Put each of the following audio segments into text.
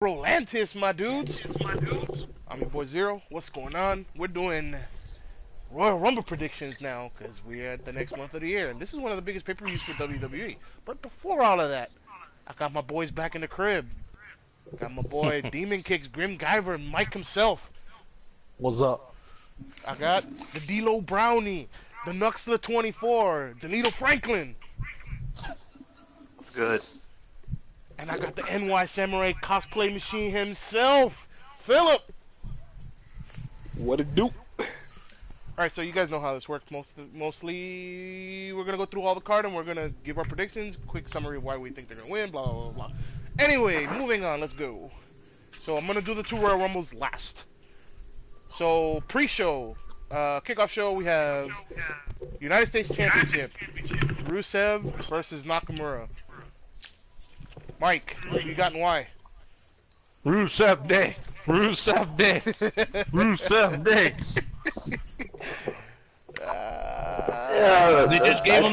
Rolantis, my dudes. I'm your boy Zero. What's going on? We're doing Royal Rumble predictions now because we're at the next month of the year, and this is one of the biggest pay-per-views for WWE. But before all of that, I got my boys back in the crib. Got my boy Demon Kicks, Grim Guyver, Mike himself. What's up? I got the D-Lo Brownie, the Nuxler 24, Danilo Franklin. What's good? And I got the NY Samurai cosplay machine himself, Philip. What it do? Alright, so you guys know how this works. Mostly, we're going to go through all the card and we're going to give our predictions, quick summary of why we think they're going to win, blah, blah, blah, blah. Anyway, moving on, let's go. So I'm going to do the two Royal Rumbles last. So, pre-show, kickoff show, we have United States Championship, Rusev versus Nakamura. Mike, what you got and why? Rusev Day. Rusev Day. Rusev Day. Yeah, They just gave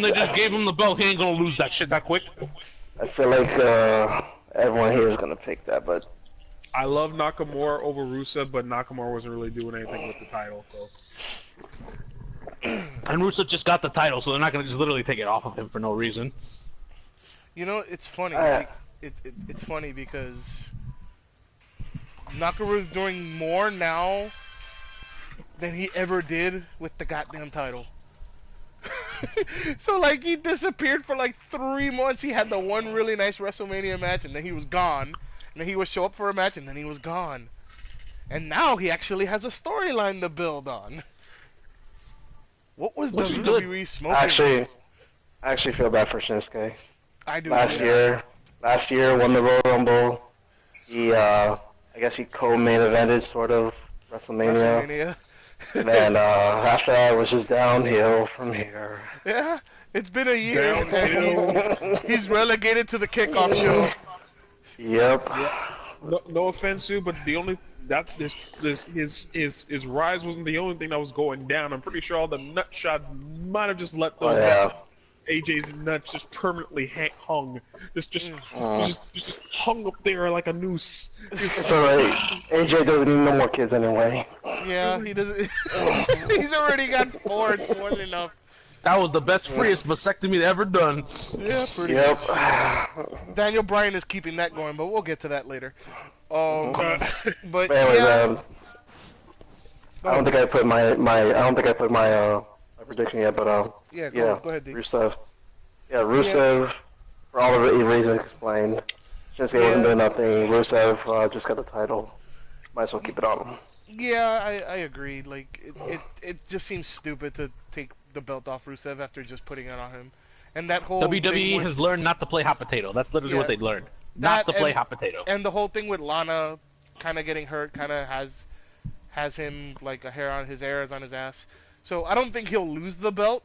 him the belt. He ain't gonna lose that shit that quick. I feel like everyone here is gonna pick that, but I love Nakamura over Rusev, but Nakamura wasn't really doing anything with the title, so. And Rusev just got the title, so they're not gonna just literally take it off of him for no reason. You know, it's funny. Like, it's funny because Nakamura's doing more now than he ever did with the goddamn title. So, like, he disappeared for like 3 months. He had the one really nice WrestleMania match, and then he was gone. And then he would show up for a match, and then he was gone. And now he actually has a storyline to build on. What was WWE smoking? I actually feel bad for Shinsuke. I do. Last year won the Royal Rumble. He, I guess he co-main evented sort of WrestleMania. And then after that, it was just downhill from here. Yeah, it's been a year, and he's relegated to the kickoff show. Yep. No offense, Sue, but the only his rise wasn't the only thing that was going down. I'm pretty sure all the nut shot might have just let those AJ's nuts just permanently hung, just hung up there like a noose. It's alright. AJ doesn't need no more kids anyway. Yeah, he doesn't. He's already got 4. It's more than enough. That was the best freest vasectomy ever done. Yeah, pretty much. Daniel Bryan is keeping that going, but we'll get to that later. But anyways, I don't think I put my prediction yet, but yeah, go ahead, D. Rusev. Yeah, Rusev, for all of the reasons explained. Shinsuke wasn't doing nothing. Rusev just got the title. Might as well keep it on him. Yeah, I agree. Like, it just seems stupid to take the belt off Rusev after just putting it on him. And that whole WWE has learned not to play hot potato. That's literally what they learned. Not to play hot potato. And the whole thing with Lana kind of getting hurt kind of has him like a hair on his ass. So I don't think he'll lose the belt.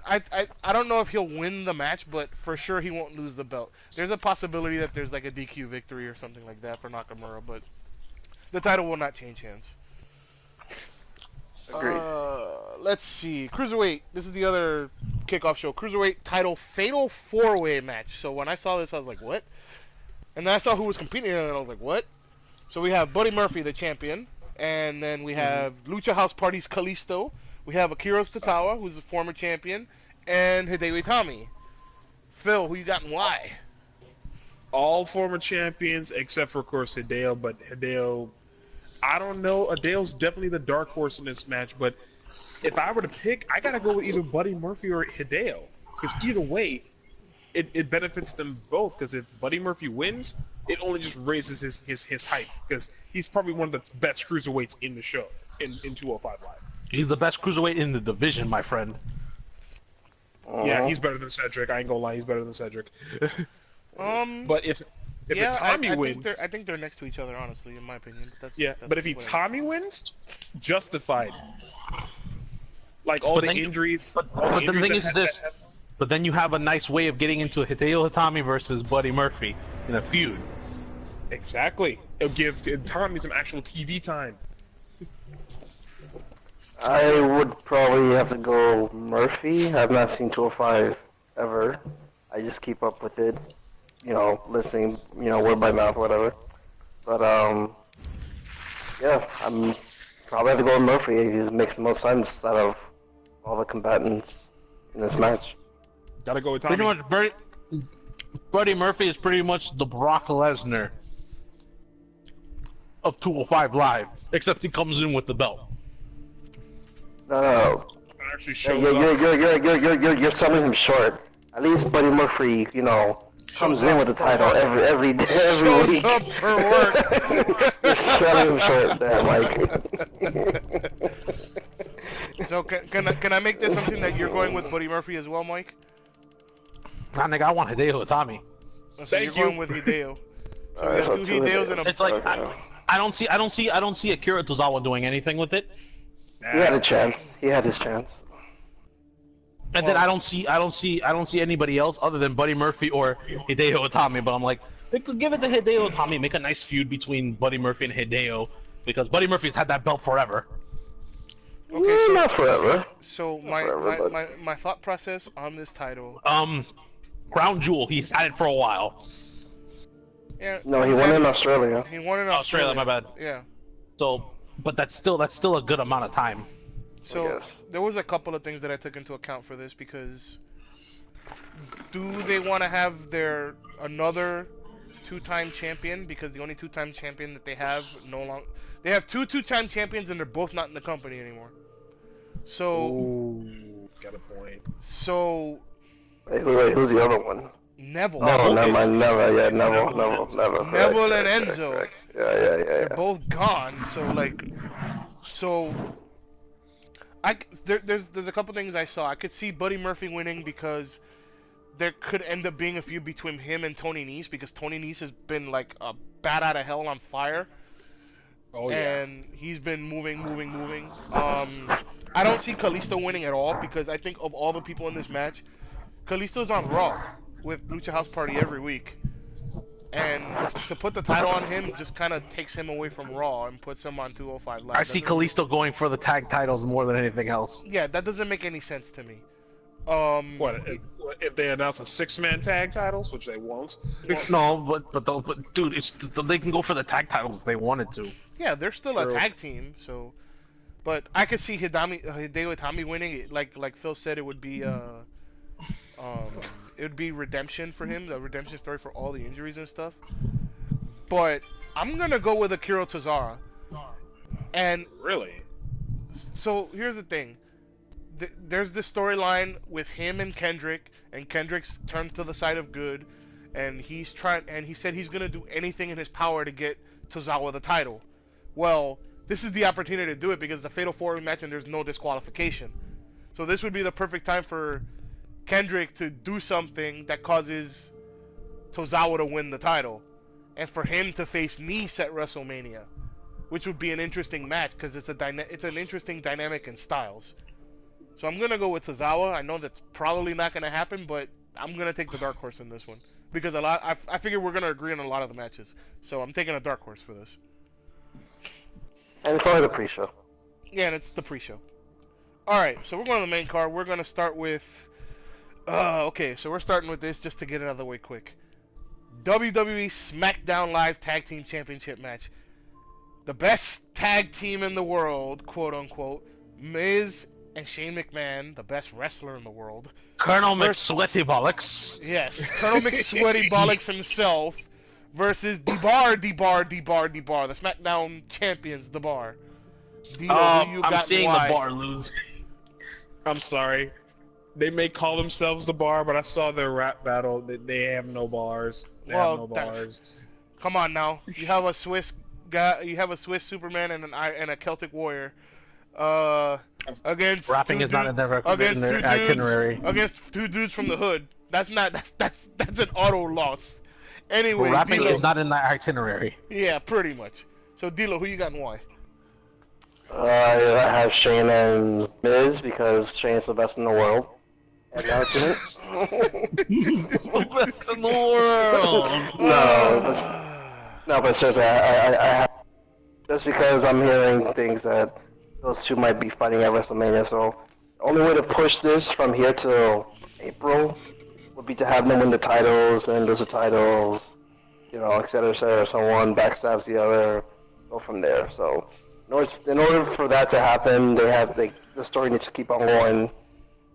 I don't know if he'll win the match, but for sure he won't lose the belt. There's a possibility that there's like a DQ victory or something like that for Nakamura, but the title will not change hands. Agreed. Let's see. Cruiserweight. This is the other kickoff show. Cruiserweight title fatal 4-way match. So when I saw this, I was like, what? And then I saw who was competing, and I was like, what? So we have Buddy Murphy, the champion. And then we have Lucha House Party's Kalisto. We have Akira Tozawa, who's a former champion. And Hideo Itami. Phil, who you got and why? All former champions, except for, of course, Hideo, but Hideo... I don't know. Hideo's definitely the dark horse in this match, but if I were to pick, I gotta go with either Buddy Murphy or Hideo. Because either way, it benefits them both, because if Buddy Murphy wins, it only just raises his hype, because he's probably one of the best cruiserweights in the show, in 205 Live. He's the best cruiserweight in the division, my friend. Yeah, he's better than Cedric. I ain't gonna lie, he's better than Cedric. But if Tommy wins... I think they're next to each other, honestly, in my opinion. But if Tommy wins, justified. Like all the injuries... But the thing is this... But then you have a nice way of getting into Hideo Itami versus Buddy Murphy in a feud. Exactly. It'll give Tommy some actual TV time. I would probably have to go Murphy. I've not seen 205 ever. I just keep up with it. you know, listening, you know, word by mouth, whatever. But yeah, I'm probably have to go with Murphy. He makes the most sense out of all the combatants in this match. Gotta go with Tommy. Pretty much, Buddy Murphy is pretty much the Brock Lesnar of 205 Live, except he comes in with the belt. No. Actually You're selling him short. At least Buddy Murphy, you know, comes in with the title every week. Up for work. You're selling him short there, Mike. So can I make this something that you're going with Buddy Murphy as well, Mike? Nah, nigga, I want Hideo Itami. So Thank you're you. going with Hideo. So we Alright, got two Hideos and a. It's like I don't see Akira Tozawa doing anything with it. He had a chance. He had his chance. And then I don't see anybody else other than Buddy Murphy or Hideo Itami. But I'm like, they could give it to Hideo Itami, make a nice feud between Buddy Murphy and Hideo, because Buddy Murphy's had that belt forever. Okay, so, Not forever. So my thought process on this title. Crown Jewel, he's had it for a while. Yeah, No, he won in Australia. He won in Australia, my bad. Yeah. So, but that's still a good amount of time. So Yes. there was a couple of things that I took into account for this, because do they want to have their another two-time champion, because the only two-time champion that they have they have two-time champions and they're both not in the company anymore. So Ooh, got a point. so Wait, who's the other one? Neville. Oh, never mind, Neville. Yeah, Neville. Neville and Enzo. Correct. Yeah. They're both gone. So there's a couple things I saw. I could see Buddy Murphy winning because there could end up being a feud between him and Tony Nese, because Tony Nese has been like a bat out of hell on fire. Oh yeah. And he's been moving. I don't see Kalisto winning at all, because I think of all the people in this match, Kalisto's on Raw with Lucha House Party every week. And to put the title on him just kind of takes him away from Raw and puts him on 205 Live. I see Kalisto going for the tag titles more than anything else. Yeah, that doesn't make any sense to me. What if they announce a 6-man tag titles, which they won't? No, but dude, they can go for the tag titles if they wanted to. Yeah, they're still True. a tag team, so. But I could see Hideo Itami winning. Like Phil said, it would be redemption for him, the redemption story for all the injuries and stuff. But I'm gonna go with Akira Tozawa. And Really? so here's the thing. There's this storyline with him and Kendrick's turned to the side of good, and he said he's gonna do anything in his power to get Tozawa the title. Well, this is the opportunity to do it, because it's a Fatal 4-Way match and there's no disqualification. So this would be the perfect time for Kendrick to do something that causes Tozawa to win the title, and for him to face Nese at WrestleMania, which would be an interesting match, because it's an interesting dynamic in styles. So I'm gonna go with Tozawa. I know that's probably not gonna happen, but I'm gonna take the dark horse in this one, because I figure we're gonna agree on a lot of the matches. So I'm taking a dark horse for this. And it's only the pre-show. Yeah, and it's the pre-show. Alright, so we're going to the main card. We're going to start with... okay, so we're starting with this just to get it out of the way quick. WWE SmackDown Live Tag Team Championship match. The best tag team in the world, quote-unquote. Miz and Shane McMahon, the best wrestler in the world. Colonel McSweaty Bollocks. Yes, Colonel McSweaty Bollocks himself versus the Bar, the SmackDown champions, the Bar. I'm seeing the Bar lose. I'm sorry. They may call themselves the Bar, but I saw their rap battle. They have no bars. They have no bars. Come on now. You have a Swiss guy. You have a Swiss Superman and a Celtic warrior. Against rapping is not in their itinerary. Against two dudes from the hood. That's an auto loss. Anyway, rapping D'Lo, is not in the itinerary. Yeah, pretty much. So D'Lo, who you got and why? I have Shane and Miz, because Shane's the best in the world. And that's it. The best in the world. But seriously, I have, just because I'm hearing things that those two might be fighting at WrestleMania. So the only way to push this from here till April would be to have them win the titles and lose the titles, you know, et cetera, et cetera. So one backstabs the other, go from there. So in order for that to happen, the story needs to keep on going.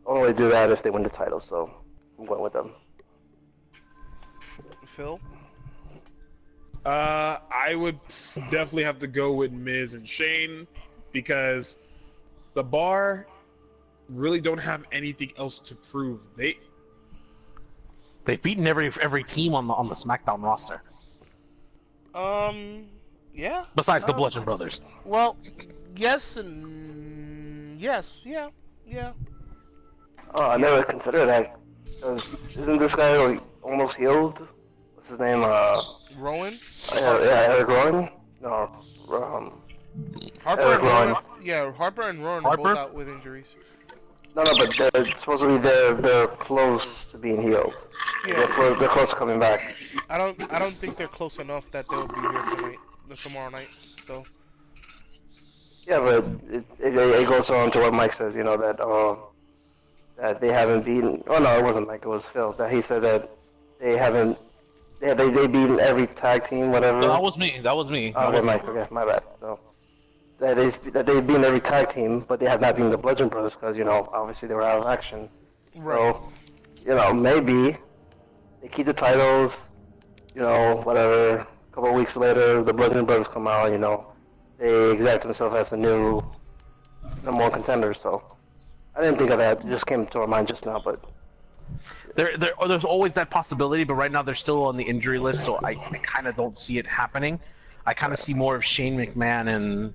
Only way to do that if they win the title. So I'm going with them. Phil? I would definitely have to go with Miz and Shane because the Bar really don't have anything else to prove. They've beaten every team on the SmackDown roster. Yeah. Besides the Bludgeon Brothers. Well, yes and yes, yeah. Oh, I never considered that. Isn't this guy like almost healed? What's his name? Rowan? Yeah, Eric Rowan? No, Harper Eric and Rowan. Rowan. Yeah, Harper and Rowan are both out with injuries. No, but supposedly they're close to being healed. Yeah. They're close to coming back. I don't think they're close enough that they'll be here tomorrow night. So. Yeah, but it goes on to what Mike says. You know that they haven't beaten. Oh no, it wasn't Mike. It was Phil. That he said that they haven't. Yeah, they beaten every tag team, whatever. No, that was me. Oh, okay, Mike. Okay, my bad. So that they've beaten every tag team, but they have not beaten the Bludgeon Brothers because obviously they were out of action. Right. So maybe they keep the titles. Whatever. A couple of weeks later, the Bludgeon Brothers come out. They exact themselves as the new number one contender. So I didn't think of that. It just came to our mind just now, but. There's always that possibility, but right now they're still on the injury list, so I kind of don't see it happening. I kind of see more of Shane McMahon and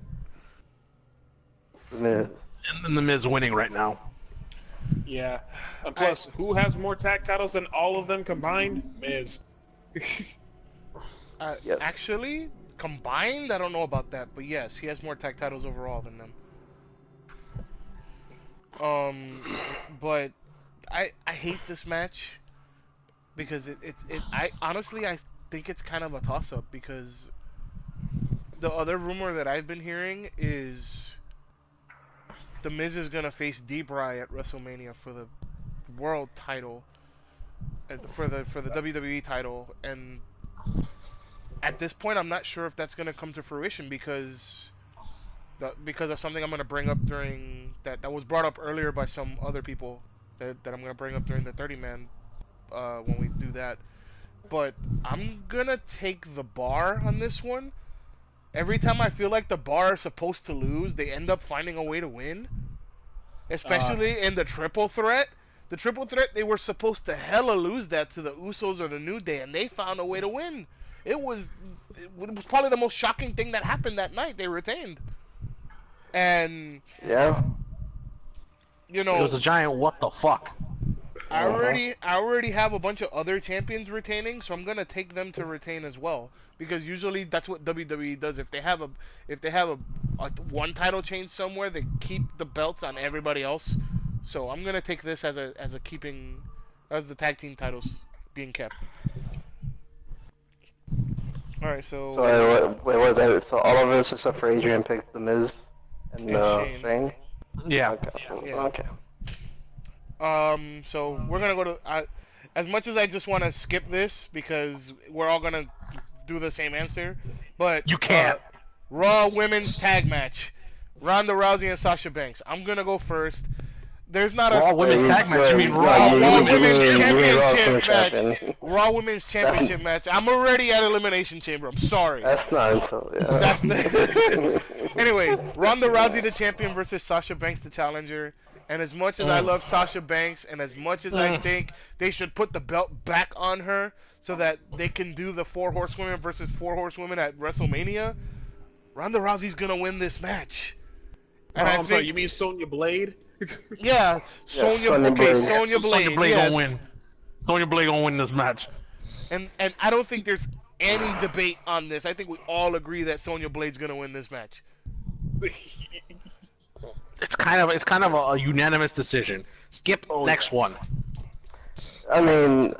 the Miz winning right now. Yeah. And plus, who has more tag titles than all of them combined? Miz. Yes. Actually, combined, I don't know about that, but yes, he has more tag titles overall than them. But I hate this match because I honestly think it's kind of a toss-up because the other rumor that I've been hearing is The Miz is gonna face D-Bry at WrestleMania for the world title, for the WWE title, and at this point I'm not sure if that's gonna come to fruition because of something I'm gonna bring up during that was brought up earlier by some other people. That I'm gonna bring up during the 30-man when we do that. But I'm gonna take the Bar on this one. Every time I feel like the Bar are supposed to lose, they end up finding a way to win. Especially in the triple threat. The triple threat, they were supposed to hella lose that to the Usos or the New Day, and they found a way to win. It was probably the most shocking thing that happened that night. They retained. And yeah. It was a giant what the fuck. I already have a bunch of other champions retaining, so I'm gonna take them to retain as well. Because usually that's what WWE does. If they have a one title change somewhere, they keep the belts on everybody else. So I'm gonna take this as the tag team titles being kept. All right, so. So wait, what was that? So all of us except for Adrian picked the Miz and Shane. Yeah. Okay. So we're gonna go to. As much as I just want to skip this because we're all gonna do the same answer, but you can't. Raw Women's Tag Match, Ronda Rousey and Sasha Banks. I'm gonna go first. There's not Raw a Women's Tag Match. You mean Raw Women's Championship match? Raw Women's Championship match. I'm already at Elimination Chamber. I'm sorry. That's not until That's the Anyway, Ronda Rousey the champion versus Sasha Banks the challenger. And as much as I love Sasha Banks, and as much as I think they should put the belt back on her so that they can do the 4 horsewomen versus 4 horsewomen at WrestleMania, Ronda Rousey's gonna win this match. And I'm sorry, you mean Sonya Blade? Yeah, Sonya Blade. Sonya Blade gonna win. Sonya Blade gonna win this match. And I don't think there's any debate on this. I think we all agree that Sonya Blade's gonna win this match. It's kind of a unanimous decision. Skip next one. I mean,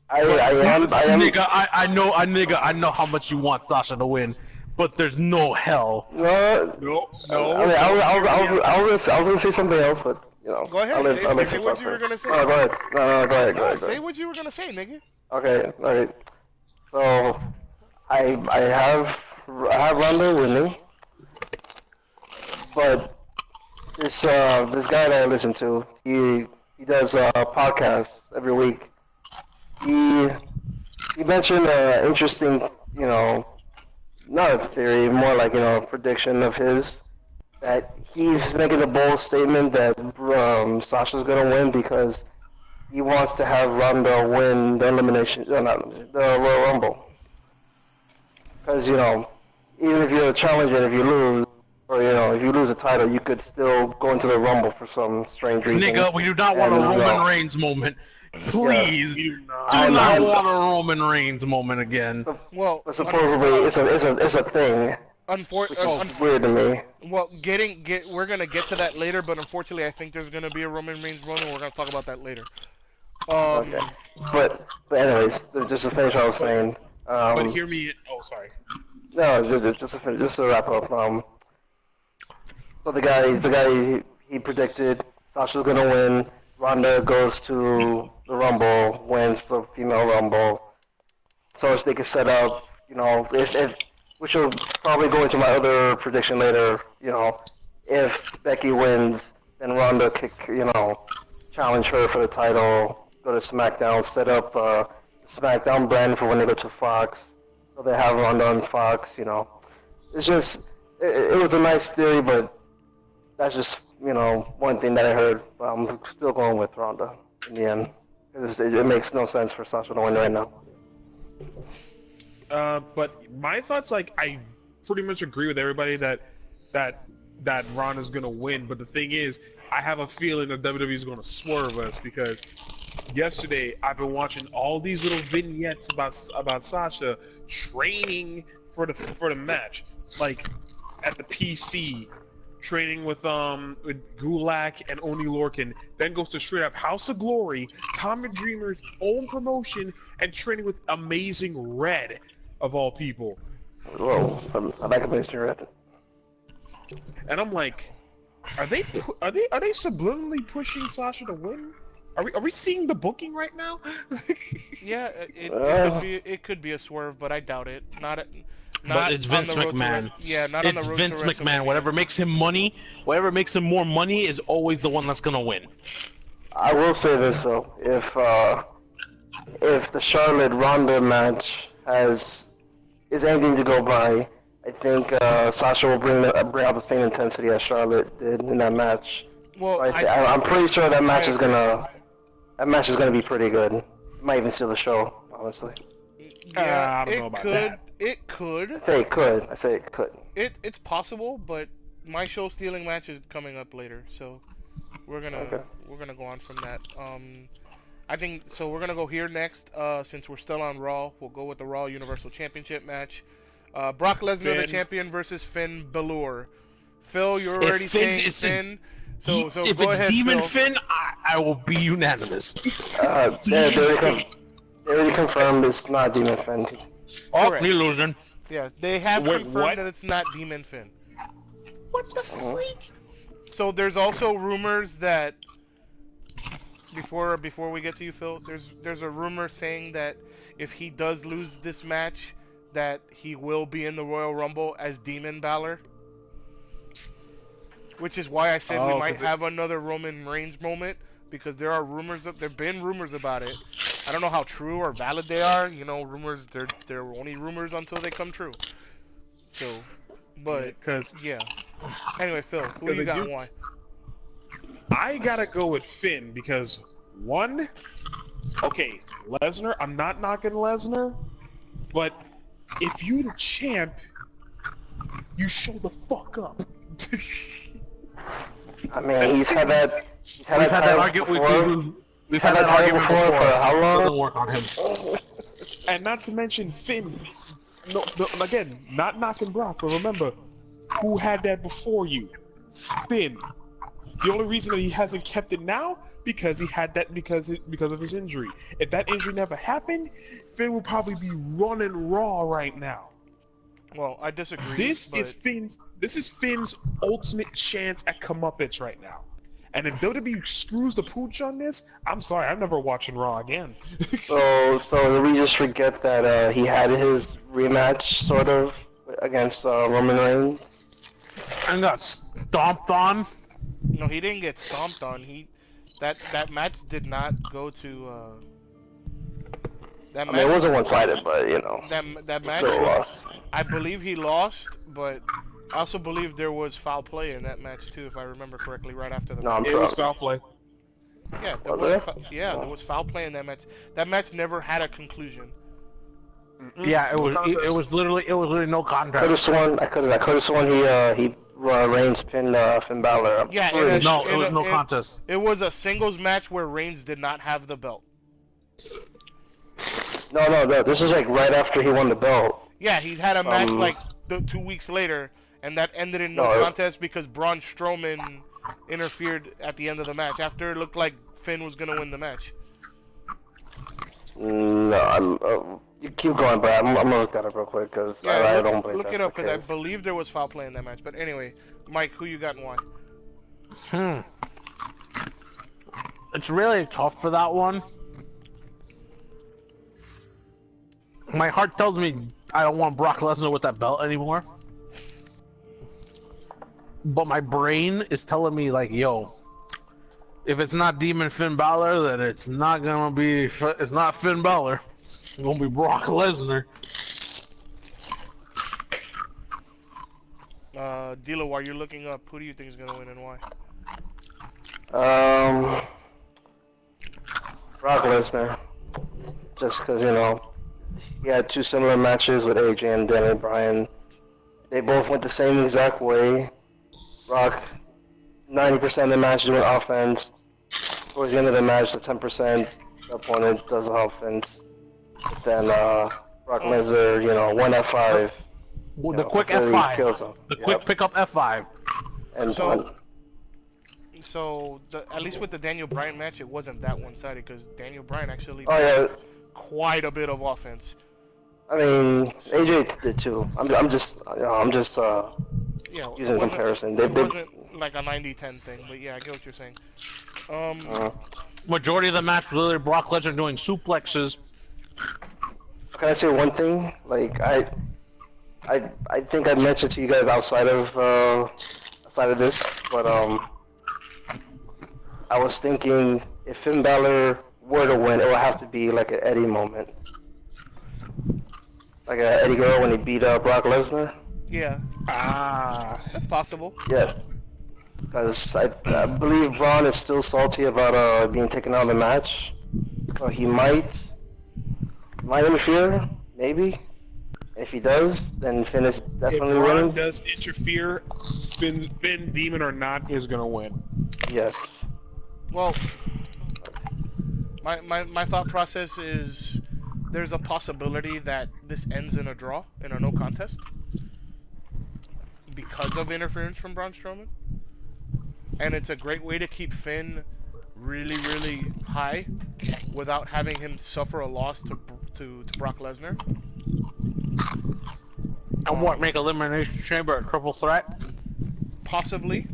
I am. Nigga, I know how much you want Sasha to win, but there's no hell. No. I mean, I was gonna say something else, but Go ahead. Say what you were gonna say. Oh, go ahead. No, go ahead. Say what you were gonna say, nigga. Okay. All right. So I have Ronda winning, but this guy that I listen to, he does podcasts every week. He he mentioned an interesting, you know, not a theory, more like prediction of his that he's making a bold statement that Sasha's gonna win because he wants to have Ronda win the elimination, not elimination, the Royal Rumble. Because even if you're a challenger, if you lose, or if you lose a title, you could still go into the Rumble for some strange reason. Nigga, we do not want a Roman Reigns moment. Please, do not want a Roman Reigns moment again. But supposedly it's a thing. It's weird to me. Well, we're gonna get to that later, but unfortunately, I think there's gonna be a Roman Reigns moment. We're gonna talk about that later. Okay. But anyways, just to finish what I was saying. But hear me. Oh, sorry. No, just to wrap up. So the guy he predicted Sasha's gonna win. Ronda goes to the Rumble, wins the female Rumble, so they can set up. Which will probably go into my other prediction later. If Becky wins, then Ronda could challenge her for the title, go to SmackDown, set up SmackDown brand for when they go to Fox. So they have Ronda on Fox, It's just, it was a nice theory, but that's just, one thing that I heard. But I'm still going with Ronda in the end. It makes no sense for Sasha to win right now. But my thoughts, I pretty much agree with everybody that Ronda's gonna win. But the thing is, I have a feeling that WWE is gonna swerve us because yesterday I've been watching all these little vignettes about Sasha training for the match, like at the PC, training with Gulak and Oni Lorcan, then goes to straight up House of Glory, Tommy Dreamer's own promotion, and training with Amazing Red, of all people. Whoa, I like Amazing Red. And I'm like, are they subliminally pushing Sasha to win? Are we seeing the booking right now? Yeah, it could be a swerve, but I doubt it. But it's Vince McMahon. Not on the road to WrestleMania. It's Vince McMahon. Whatever makes him more money is always the one that's gonna win. I will say this though, if the Charlotte Ronda match is anything to go by, I think Sasha will bring out the same intensity as Charlotte did in that match. Well, I'm pretty sure that match is gonna be pretty good. Might even steal the show, honestly. Yeah, I don't know about that. It could. I say it could. It's possible, but my show stealing match is coming up later, so we're gonna go on from that. I think so. We're gonna go here next. Since we're still on Raw, we'll go with the Raw Universal Championship match. Brock Lesnar, the champion, versus Finn Balor. Phil, you're already saying Finn. So if go it's ahead, Demon Phil. Finn, I will be unanimous. They already confirmed it's not Demon Finn. Oh, Correct. you're losing. Yeah, they have confirmed what? that it's not Demon Finn. What the freak? So there's also rumors that before we get to you, Phil, there's a rumor saying that if he does lose this match, that he will be in the Royal Rumble as Demon Balor. Which is why I said we might have another Roman Reigns moment, because there've been rumors about it. I don't know how true or valid they are. Rumors, they're only rumors until they come true. So, but yeah. Anyway, Phil, who you got and why? I gotta go with Finn because one, okay, Lesnar. I'm not knocking Lesnar, but if you the champ, you show the fuck up. I mean, we've had that argument before. We've had that argument before. For how long? Doesn't work on him. And not to mention Finn. No, again, not knocking Brock, but remember, who had that before you? Finn. The only reason that he hasn't kept it now because he had that because of his injury. If that injury never happened, Finn would probably be running Raw right now. Well, I disagree. This is Finn's ultimate chance at comeuppance right now. And if WWE screws the pooch on this, I'm sorry, I'm never watching Raw again. So did we just forget that he had his rematch sort of against Roman Reigns? And got stomped on. No, he didn't get stomped on. That match did not go to. That match, I mean, it wasn't one-sided, but you know. That match. Still lost. I believe he lost, but I also believe there was foul play in that match too, if I remember correctly. Right after the match. It was foul play. Yeah, there was foul play in that match. That match never had a conclusion. Yeah, it was literally no contest. I could have sworn he Reigns pinned Finn Balor. Yeah, it was no contest. It was a singles match where Reigns did not have the belt. No. This is like right after he won the belt. Yeah, he had a match like 2 weeks later, and that ended in no contest because Braun Strowman interfered at the end of the match after it looked like Finn was gonna win the match. No, you keep going, but I'm gonna look that up real quick because I don't believe look that's it up the because I case. believe there was foul play in that match. But anyway, Mike, who you got and why? It's really tough for that one. My heart tells me I don't want Brock Lesnar with that belt anymore. But my brain is telling me like, yo, if it's not Demon Finn Balor, then it's not gonna be. It's not Finn Balor. It's gonna be Brock Lesnar. Dilo, while you're looking up, who do you think is gonna win and why? Brock Lesnar. Just because, you know, he had two similar matches with AJ and Daniel Bryan. They both went the same exact way. Brock, 90% of the matches went offense. Towards the end of the match, the 10%, the opponent does offense. But then Brock Lesnar, you know, one F5. The quick F5. The quick pickup F5. And so at least with the Daniel Bryan match, it wasn't that one-sided because Daniel Bryan actually did quite a bit of offense. I mean, AJ did too. I'm just using comparison. It wasn't like a 90-10 thing, but yeah, I get what you're saying. Majority of the match was literally Brock Lesnar doing suplexes. Can I say one thing? Like I think I mentioned to you guys outside of this, but I was thinking if Finn Balor were to win, it would have to be like an Eddie moment, like an Eddie Guerrero when he beat Brock Lesnar. Yeah. That's possible. Yeah. Because I believe Braun is still salty about being taken out of the match, so he might interfere, maybe. If he does, then Finn is definitely winning. If winning. Braun does interfere, Finn, Demon or not, is gonna win. Yes. Well, my thought process is there's a possibility that this ends in a draw, in a no contest, because of interference from Braun Strowman. And it's a great way to keep Finn really, really high without having him suffer a loss to Brock Lesnar. And what, make Elimination Chamber a triple threat? Possibly.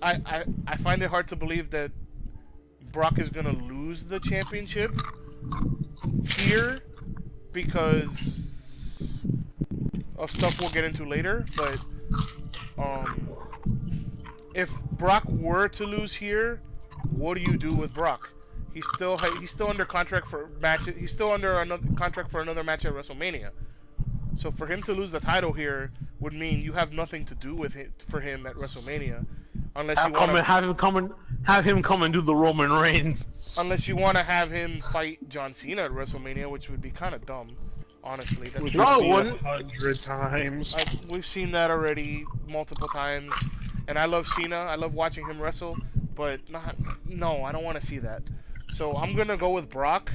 I find it hard to believe that Brock is gonna lose the championship here because of stuff we'll get into later, but if Brock were to lose here, what do you do with Brock? He's still under contract for matches. He's still under another contract for another match at WrestleMania. So for him to lose the title here would mean you have nothing to do with it for him at WrestleMania, unless you want to have him come and do the Roman Reigns. Unless you want to have him fight John Cena at WrestleMania, which would be kind of dumb, honestly. We've seen 100 times. We've seen that already multiple times, and I love Cena. I love watching him wrestle, but no, I don't want to see that. So I'm gonna go with Brock,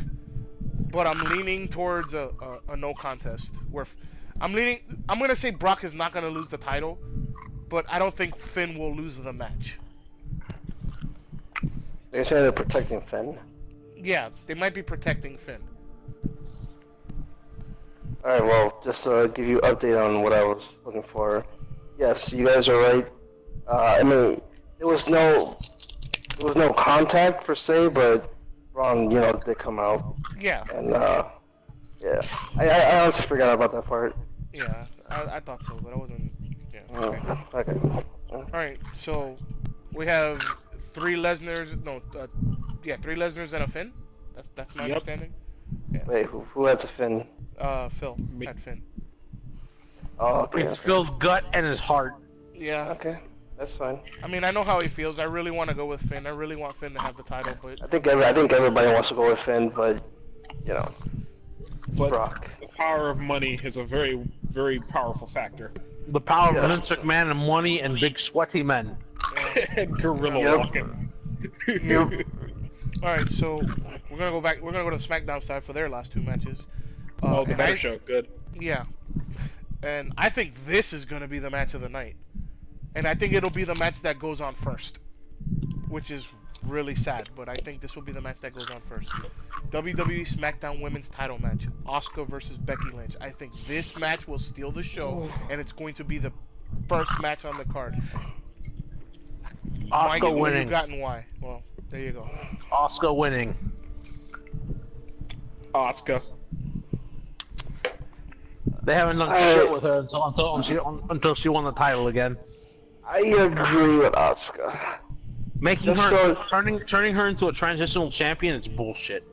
but I'm leaning towards a no contest. I'm gonna say Brock is not gonna lose the title, but I don't think Finn will lose the match. They're saying they're protecting Finn. Yeah, they might be protecting Finn. Alright, well, just to give you an update on what I was looking for. Yes, you guys are right. I mean, there was no contact per se, but Ron, did come out. Yeah. And, yeah. I honestly forgot about that part. Yeah, I thought so, but I wasn't. Yeah. Okay. Alright, so we have three Lesnars. No, three Lesnars and a Finn. That's my understanding. Yeah. Wait, who has a Finn? Phil had Finn. Oh, okay. It's Phil's gut and his heart. Yeah. Okay, that's fine. I mean, I know how he feels. I really want to go with Finn. I really want Finn to have the title, but I think everybody wants to go with Finn, but But Brock. the power of money is a very, very powerful factor. The power of Vince McMahon and money and big sweaty men. And gorilla walking. All right, so we're gonna go back. We're gonna go to the SmackDown side for their last two matches. The better show, good. Yeah, and I think this is gonna be the match of the night, and I think it'll be the match that goes on first, which is really sad. But I think this will be the match that goes on first. WWE SmackDown Women's Title match: Asuka versus Becky Lynch. I think this match will steal the show, and it's going to be the first match on the card. Asuka winning. You got and why? Well, there you go. Asuka winning. Asuka. They haven't done shit with her until she won the title again. I agree with Asuka. Making her turning her into a transitional champion is bullshit.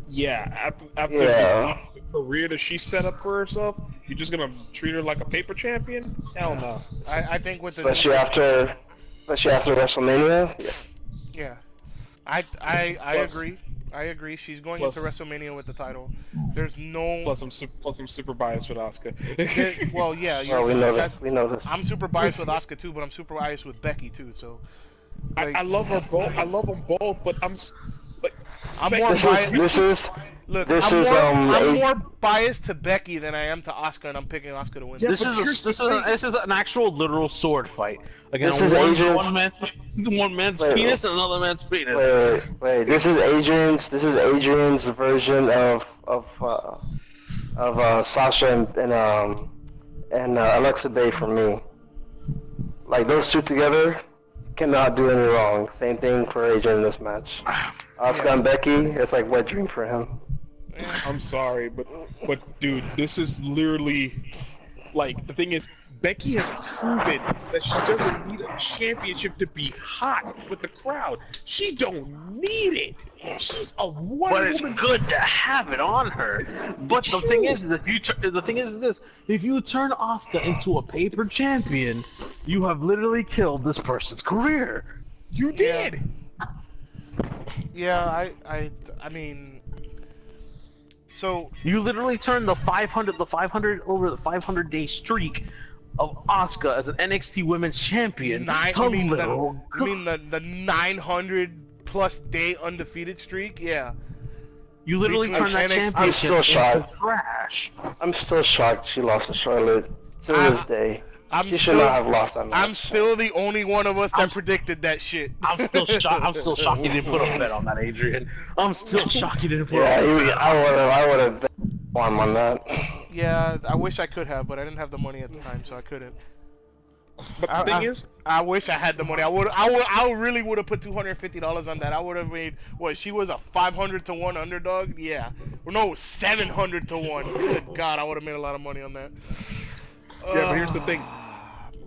Yeah, after the career that she set up for herself, you're just gonna treat her like a paper champion? Hell no. I think with the Especially after WrestleMania. Yeah, I agree. I agree. She's going into WrestleMania with the title. There's no. Plus, I'm super biased with Asuka. Well, yeah. We know this. We know this. I'm super biased with Asuka too, but I'm super biased with Becky too. So. Like, I love her both. I love them both, but I'm more biased. I'm more biased to Becky than I am to Asuka, and I'm picking Asuka to win. Yeah, this is an actual literal sword fight. Again, this is one man's penis and another man's penis. Wait. This is Adrian's version of Sasha and Alexa Bay for me. Like those two together cannot do any wrong. Same thing for Adrian in this match. Asuka and Becky, it's like wet dream for him. I'm sorry, but dude, this is literally like the thing is Becky has proven that she doesn't need a championship to be hot with the crowd. She don't need it. She's a one But it's good to have it on her. But the thing is, if you turn Asuka into a paper champion, you have literally killed this person's career. You did. Yeah, I mean, so you literally turned the 500 day streak of Asuka as an NXT Women's Champion to literal. You mean the 900 plus day undefeated streak? Yeah. You literally turned that championship into trash. I'm still shocked she lost to Charlotte to this day. She should not have lost that match. I'm still the only one of us that predicted that shit. I'm still shocked you didn't put a bet on that, Adrian. I'm still shocked you didn't put I would have bet on that. Yeah, I wish I could have, but I didn't have the money at the time, so I couldn't. But the thing is, I wish I had the money. I really would have put $250 on that. I would have made what? She was a 500 to 1 underdog. Yeah, no, 700 to 1. Good God, I would have made a lot of money on that. Yeah, but here's the thing.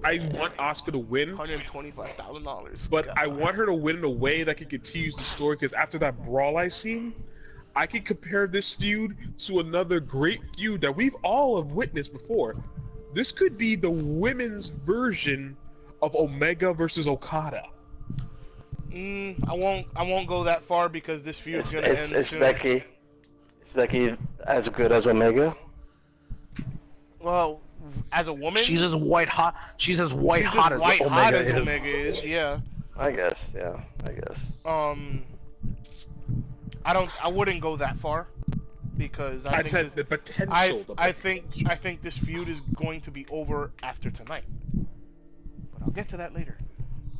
I want Asuka to win. $125,000. But God. I want her to win in a way that can continue the story, because after that brawl I seen, I can compare this feud to another great feud that we've all have witnessed before. This could be the women's version of Omega versus Okada. I won't go that far because this feud is gonna end soon. Is Becky as good as Omega? Well, as a woman, she's as white hot as Omega is. Yeah. I guess. I wouldn't go that far because I think the potential. I think this feud is going to be over after tonight. But I'll get to that later.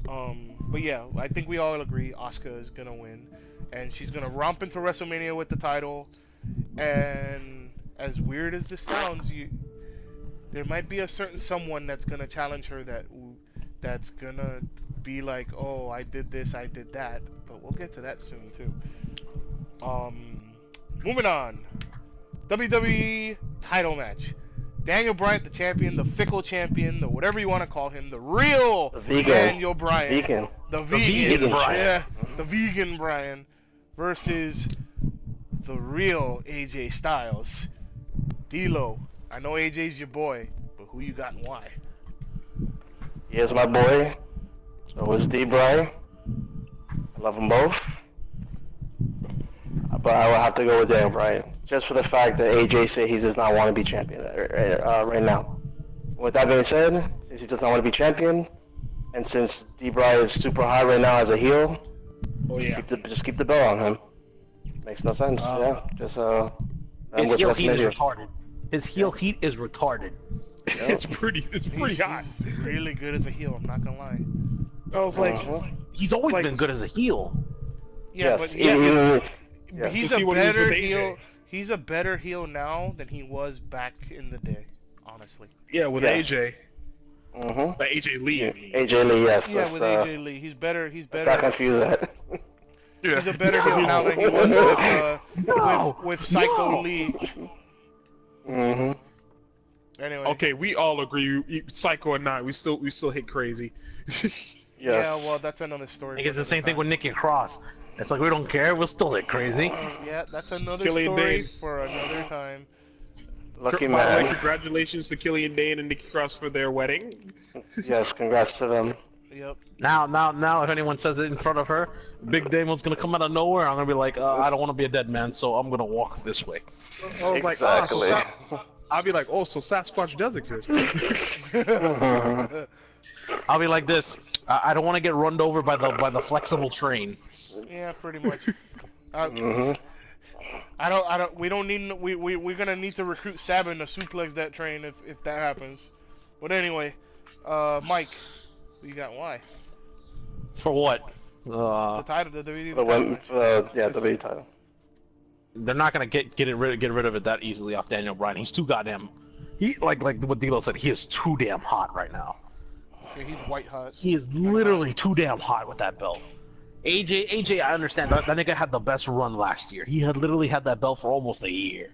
But yeah, I think we all agree Asuka is gonna win, and she's gonna romp into WrestleMania with the title, and as weird as this sounds, there might be a certain someone that's gonna challenge her that's gonna be like, oh, I did this, I did that. But we'll get to that soon too. Moving on. WWE title match. Daniel Bryan, the champion, the fickle champion, the whatever you want to call him, the real Daniel Bryan, the vegan Bryan, yeah, the vegan Bryan, versus the real AJ Styles. D-Lo, I know AJ's your boy, but who you got and why? He is my boy. So is D-Bryan. I love them both. But I will have to go with Daniel Bryan. Just for the fact that AJ said he does not want to be champion right now. With that being said, since he does not want to be champion, and since D-Bryan is super high right now as a heel, just keep the belt on him. Makes no sense. His heel heat is retarded. His heel heat is retarded. It's pretty hot. He's really good as a heel. I'm not gonna lie. I was like, he's always been good as a heel. Yeah, yes, but he's a better heel. He's a better heel now than he was back in the day, honestly. Yeah, with AJ. Like AJ Lee. AJ Lee, yes. Yeah, with AJ Lee, he's better. Let's not confuse that. He's a better heel now than he was with Psycho Lee. Anyway. Okay, we all agree. Psycho or not, we still hit crazy. Yeah, well, that's another story. It's the same thing with Nikki Cross. It's like we don't care. We'll still hit crazy. Yeah, that's another story for another time. Lucky man. Congratulations to Killian Dane and Nikki Cross for their wedding. Yes, congrats to them. Yep. Now, if anyone says it in front of her, Big Damon's gonna come out of nowhere. I'm gonna be like, I don't want to be a dead man, so I'm gonna walk this way. I was like, I'll be like, oh, so Sasquatch does exist. I'll be like this. I don't want to get run over by the flexible train. Yeah, pretty much. We're gonna need to recruit Sabin to suplex that train if that happens. But anyway, Mike, you got why? For what? The title, the WWE title. WWE title. They're not gonna get rid of it that easily off Daniel Bryan. He's too goddamn. He like what D'Lo said. He is too damn hot right now. Yeah, he's white hot. He is literally too damn hot with that belt. AJ, I understand that nigga had the best run last year. He had literally had that belt for almost a year.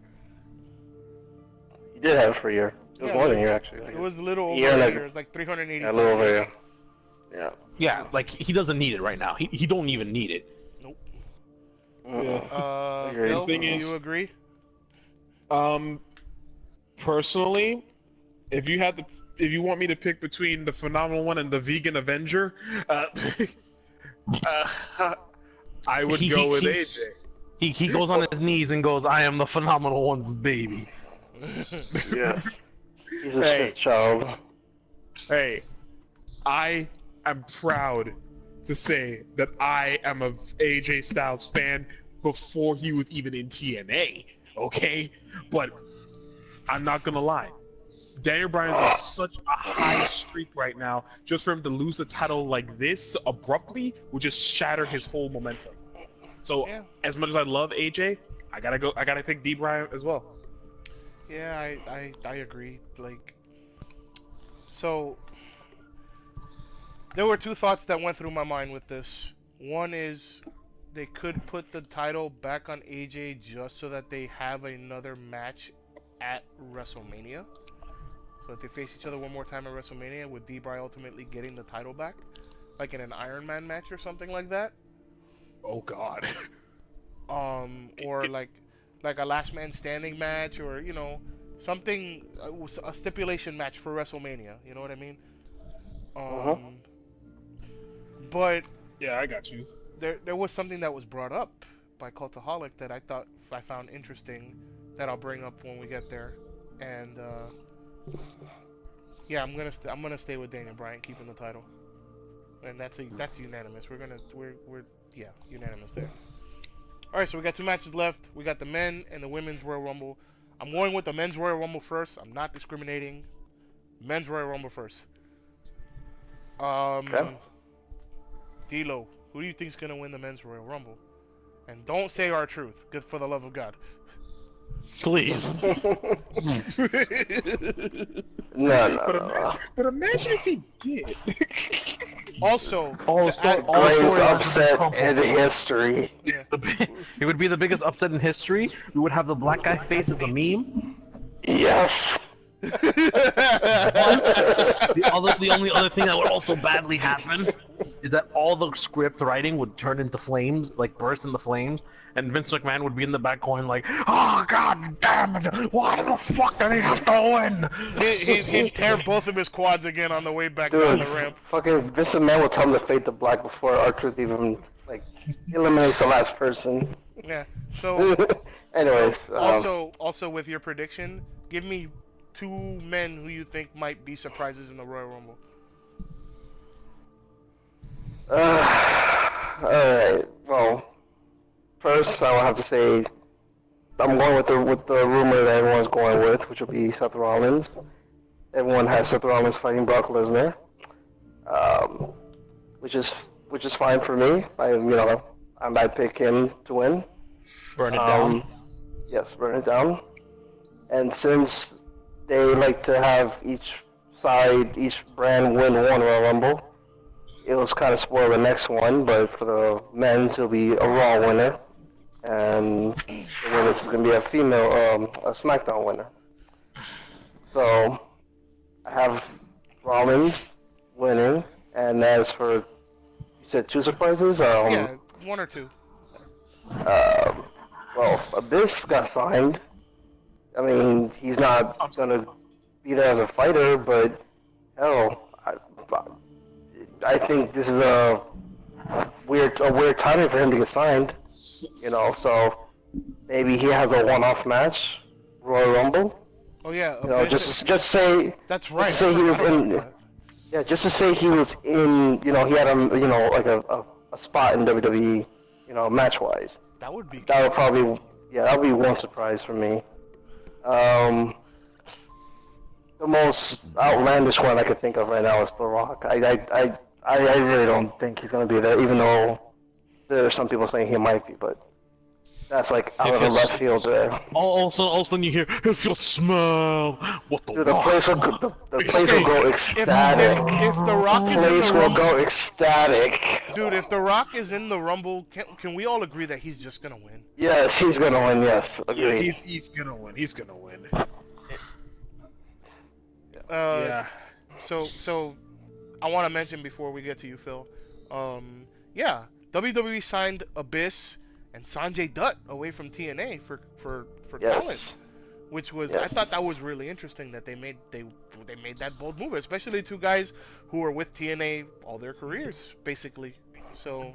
He did have it for a year. It was more than a year actually. It was a little over a year. It was like 380. Yeah, a little over a year. Yeah. Yeah, like he doesn't need it right now. He don't even need it. Nope. The thing is, do you agree? Personally, if you want me to pick between the Phenomenal One and the Vegan Avenger, I would go with AJ. He goes on his knees and goes, "I am the Phenomenal One's baby." Yes. He's a Smith child. Hey, I am proud to say that I am a AJ Styles fan before he was even in TNA, okay? But I'm not gonna lie. Daniel Bryan's on such a high streak right now. Just for him to lose the title like this abruptly would just shatter his whole momentum. So, as much as I love AJ, I gotta pick D. Bryan as well. Yeah, I agree. Like, so there were two thoughts that went through my mind with this. One is they could put the title back on AJ just so that they have another match at WrestleMania. So if they face each other one more time at WrestleMania, with D-Bry ultimately getting the title back, like in an Iron Man match or something like that. Oh God. Or like a last man standing match, or something, a stipulation match for WrestleMania. You know what I mean? But yeah, I got you. There was something that was brought up by Cultaholic that I found interesting, that I'll bring up when we get there, and yeah, I'm gonna stay with Daniel Bryan keeping the title, and that's unanimous. We're unanimous there. All right, so we got two matches left. We got the men and the women's Royal Rumble. I'm going with the men's Royal Rumble first. I'm not discriminating. Men's Royal Rumble first. Okay. D'Lo, who do you think's gonna win the men's Royal Rumble? And don't say R-Truth. Good, for the love of God. Please. No. But imagine if he did. Also, Greatest upset in history. yeah. It would be the biggest upset in history. We would have the black guy face as a meme. Yes. The only other thing that would also badly happen is that all the script writing would turn into flames, like burst into flames, and Vince McMahon would be in the back going like, "Oh God damn it! Why the fuck did he have to win?" He'd tear both of his quads again on the way back Dude, down the ramp. fucking Vince McMahon will tell him to fade to black before R-Truth even like eliminates the last person. Yeah. So, Anyways, also with your prediction, give me 2 men who you think might be surprises in the Royal Rumble. Alright, well, first I will have to say I'm going with the rumor that everyone's going with, which will be Seth Rollins. Everyone has Seth Rollins fighting Brock Lesnar, which is fine for me. I might pick him to win. Burn it down. Yes, burn it down. And since they like to have each brand win one Royal Rumble, it was kind of spoil the next one, but for the men's, it'll be a Raw winner, and the women's is going to be a female, a SmackDown winner. So, I have Rollins winning, and as for, you said 2 surprises? Yeah, 1 or 2. Well, Abyss got signed. I mean, he's not going to be there as a fighter, but hell, I think this is a weird timing for him to get signed, so maybe he has a one-off match, Royal Rumble. Oh yeah, just say that's right. Just to say he was in. Yeah, just to say he was in. He had like a spot in WWE, match-wise. That would be. That would probably that would be one surprise for me. The most outlandish one I could think of right now is The Rock. I really don't think he's going to be there, even though there are some people saying he might be, but that's like out of the left field there. All of a sudden you hear, if you smell what the Dude, Rock. the place will go ecstatic. If The Rock is in place the will Rumble, go ecstatic. dude, if The Rock is in the Rumble, can we all agree that he's just gonna win? Yes, he's gonna win. Yes, agreed. Yeah, he's gonna win. He's gonna win. Yeah. So, I want to mention before we get to you, Phil. Yeah, WWE signed Abyss and Sanjay Dutt away from TNA for talent, which was I thought that was really interesting that they made that bold move, especially 2 guys who were with TNA all their careers basically. So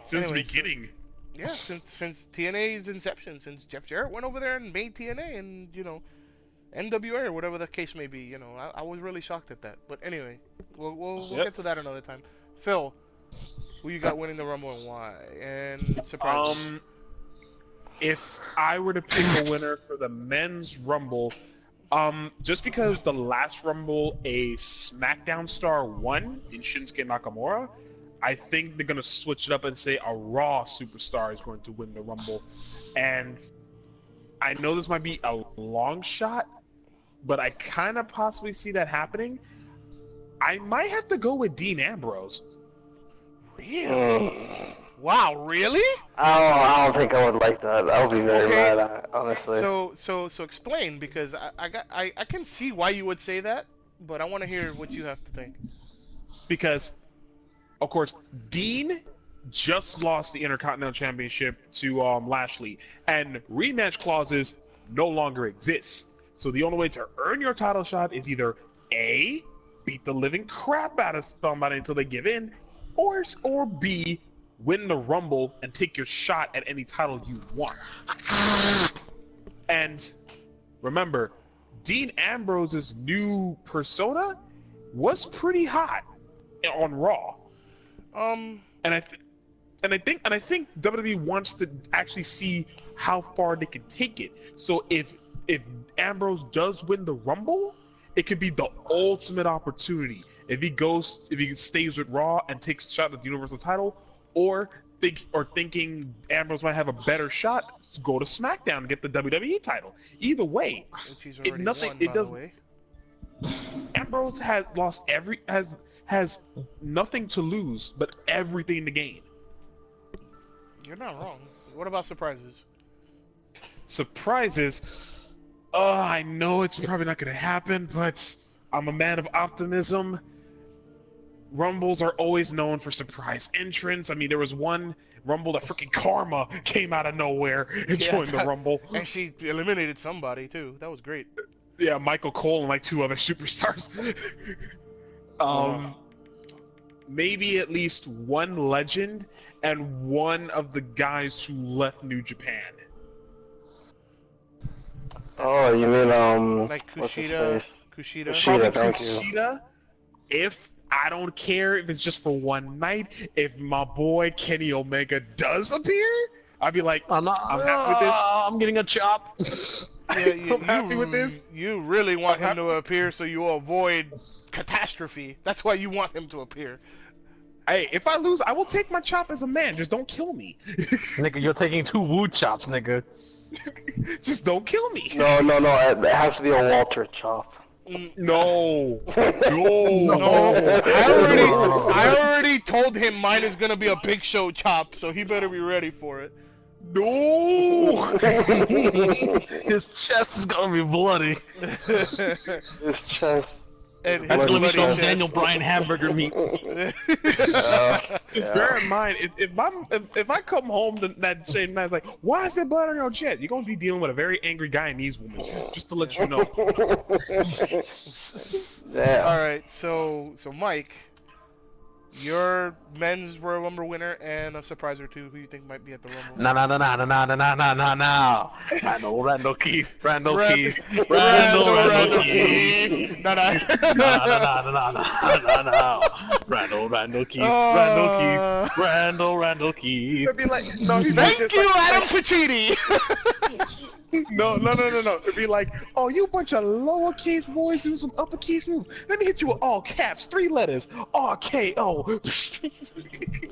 since the beginning. Yeah, since TNA's inception, since Jeff Jarrett went over there and made TNA, and NWA or whatever the case may be. I was really shocked at that. But anyway, we'll get to that another time. Phil, who you got winning the Rumble and why? And surprises. If I were to pick a winner for the men's Rumble, just because the last Rumble a SmackDown star won in Shinsuke Nakamura, I think they're gonna switch it up and say a Raw superstar is going to win the Rumble. And I know this might be a long shot, but I kind of possibly see that happening. I might have to go with Dean Ambrose. Really? Wow, really? I don't think I would like that. I would be very mad at it, honestly. So explain, because I can see why you would say that, but I want to hear what you have to think. Because, of course, Dean just lost the Intercontinental Championship to Lashley, and rematch clauses no longer exist. So the only way to earn your title shot is either A, beat the living crap out of somebody until they give in, or B, win the Rumble and take your shot at any title you want. And remember, Dean Ambrose's new persona was pretty hot on Raw. And I think WWE wants to actually see how far they can take it. So if Ambrose does win the Rumble, it could be the ultimate opportunity. If he stays with Raw and takes a shot at the Universal title, or thinking Ambrose might have a better shot, go to SmackDown and get the WWE title. Either way, Which he's already won, by the way. Ambrose has nothing to lose but everything to gain. You're not wrong. What about surprises? Surprises? Oh, I know it's probably not going to happen, but I'm a man of optimism. Rumbles are always known for surprise entrance. I mean, there was one Rumble that freaking Karma came out of nowhere and joined the Rumble. And she eliminated somebody, too. That was great. Yeah, Michael Cole and like 2 other superstars. Maybe at least one legend and one of the guys who left New Japan. Oh, you mean like what's his Kushida? face? Kushida, thank you. Kushida, if I don't care if it's just for one night, if my boy Kenny Omega does appear, I'd be like, I'm happy with this. I'm getting a chop. Yeah, I'm happy with this. You really want him to appear so you avoid catastrophe. That's why you want him to appear. Hey, if I lose, I will take my chop as a man. Just don't kill me. Nigga, you're taking 2 Woo chops, nigga. Just don't kill me. No. It has to be a Walter chop. No. No. I already told him mine is gonna be a Big Show chop, so he better be ready for it. No. His chest is gonna be bloody. His chest. And That's gonna be bloody some chest. Daniel Bryan hamburger meat. Bear in mind, if I come home that same night, it's like, why is there blood on your chest? You're gonna be dealing with a very angry Guyanese woman, just to let you know. Yeah. All right, so Mike, your men's Royal Rumble winner and a surprise or two who you think might be at the Rumble. No. Randall Keith. Randall Keith. Keith. No. Randall Keith. Randall Keith. It'd be like, no, Thank you, Adam Pacitti. No. It'd be like, oh, you bunch of lowercase boys do some uppercase moves. Let me hit you with all caps, 3 letters, RKO.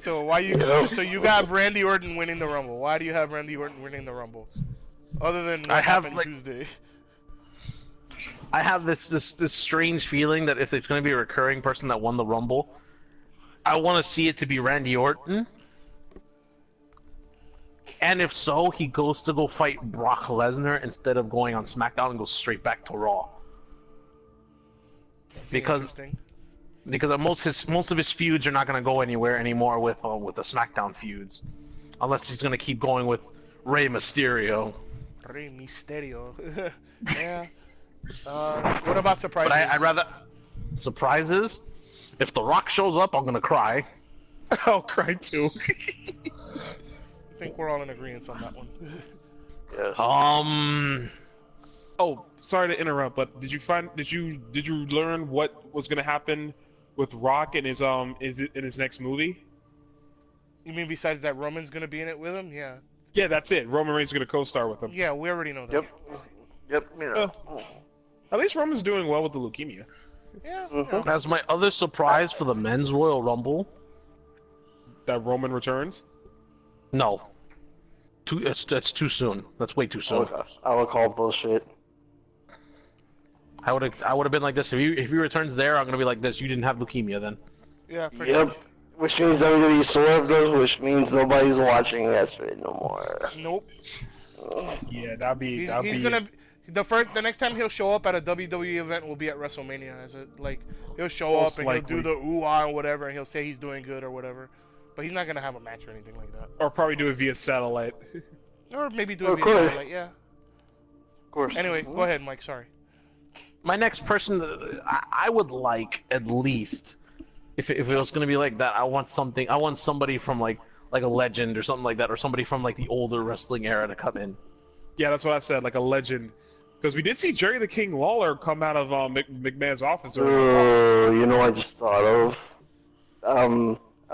So why you? So you got Randy Orton winning the Rumble. Why do you have Randy Orton winning the Rumble? Other than what happened Tuesday. I have this strange feeling that if it's going to be a recurring person that won the Rumble, I want to see it to be Randy Orton. And if so, he goes to go fight Brock Lesnar instead of going on SmackDown and goes straight back to Raw. Because most of his feuds are not going to go anywhere anymore with the SmackDown feuds, unless he's going to keep going with Rey Mysterio. Rey Mysterio. Yeah. What about surprises? But I'd rather surprises. If The Rock shows up, I'm going to cry. I'll cry too. I think we're all in agreement on that one. Yes. Oh, sorry to interrupt, but did you learn what was gonna happen with Rock in his next movie? You mean besides that Roman's gonna be in it with him? Yeah. Yeah, that's it. Roman Reigns is gonna co-star with him. Yeah, we already know that. Yep. Yeah. At least Roman's doing well with the leukemia. Yeah. Mhm. As my other surprise for the men's Royal Rumble. That Roman returns. No. That's too soon. That's way too soon. I would call bullshit. I would have been like this if he returns there. I'm gonna be like this. You didn't have leukemia then. Yeah. Pretty Yep. much. Which means WWE swerved us, which means nobody's watching that shit no more. Nope. Yeah, that'd be. He's gonna. The next time he'll show up at a WWE event will be at WrestleMania. He'll show Most up and likely. he'll do the ooh-ah or whatever, and he'll say he's doing good or whatever. But he's not gonna have a match or anything like that. Or probably do it via satellite. Or maybe do Oh, it via cool. satellite, yeah. Of course. Anyway, go ahead, Mike. Sorry. My next person, I would like at least, if it was gonna be like that, I want somebody from like a legend or something like that, or somebody from like the older wrestling era to come in. Yeah, that's what I said, like a legend. Because we did see Jerry the King Lawler come out of McMahon's office. Ooh, you know what I just thought of? I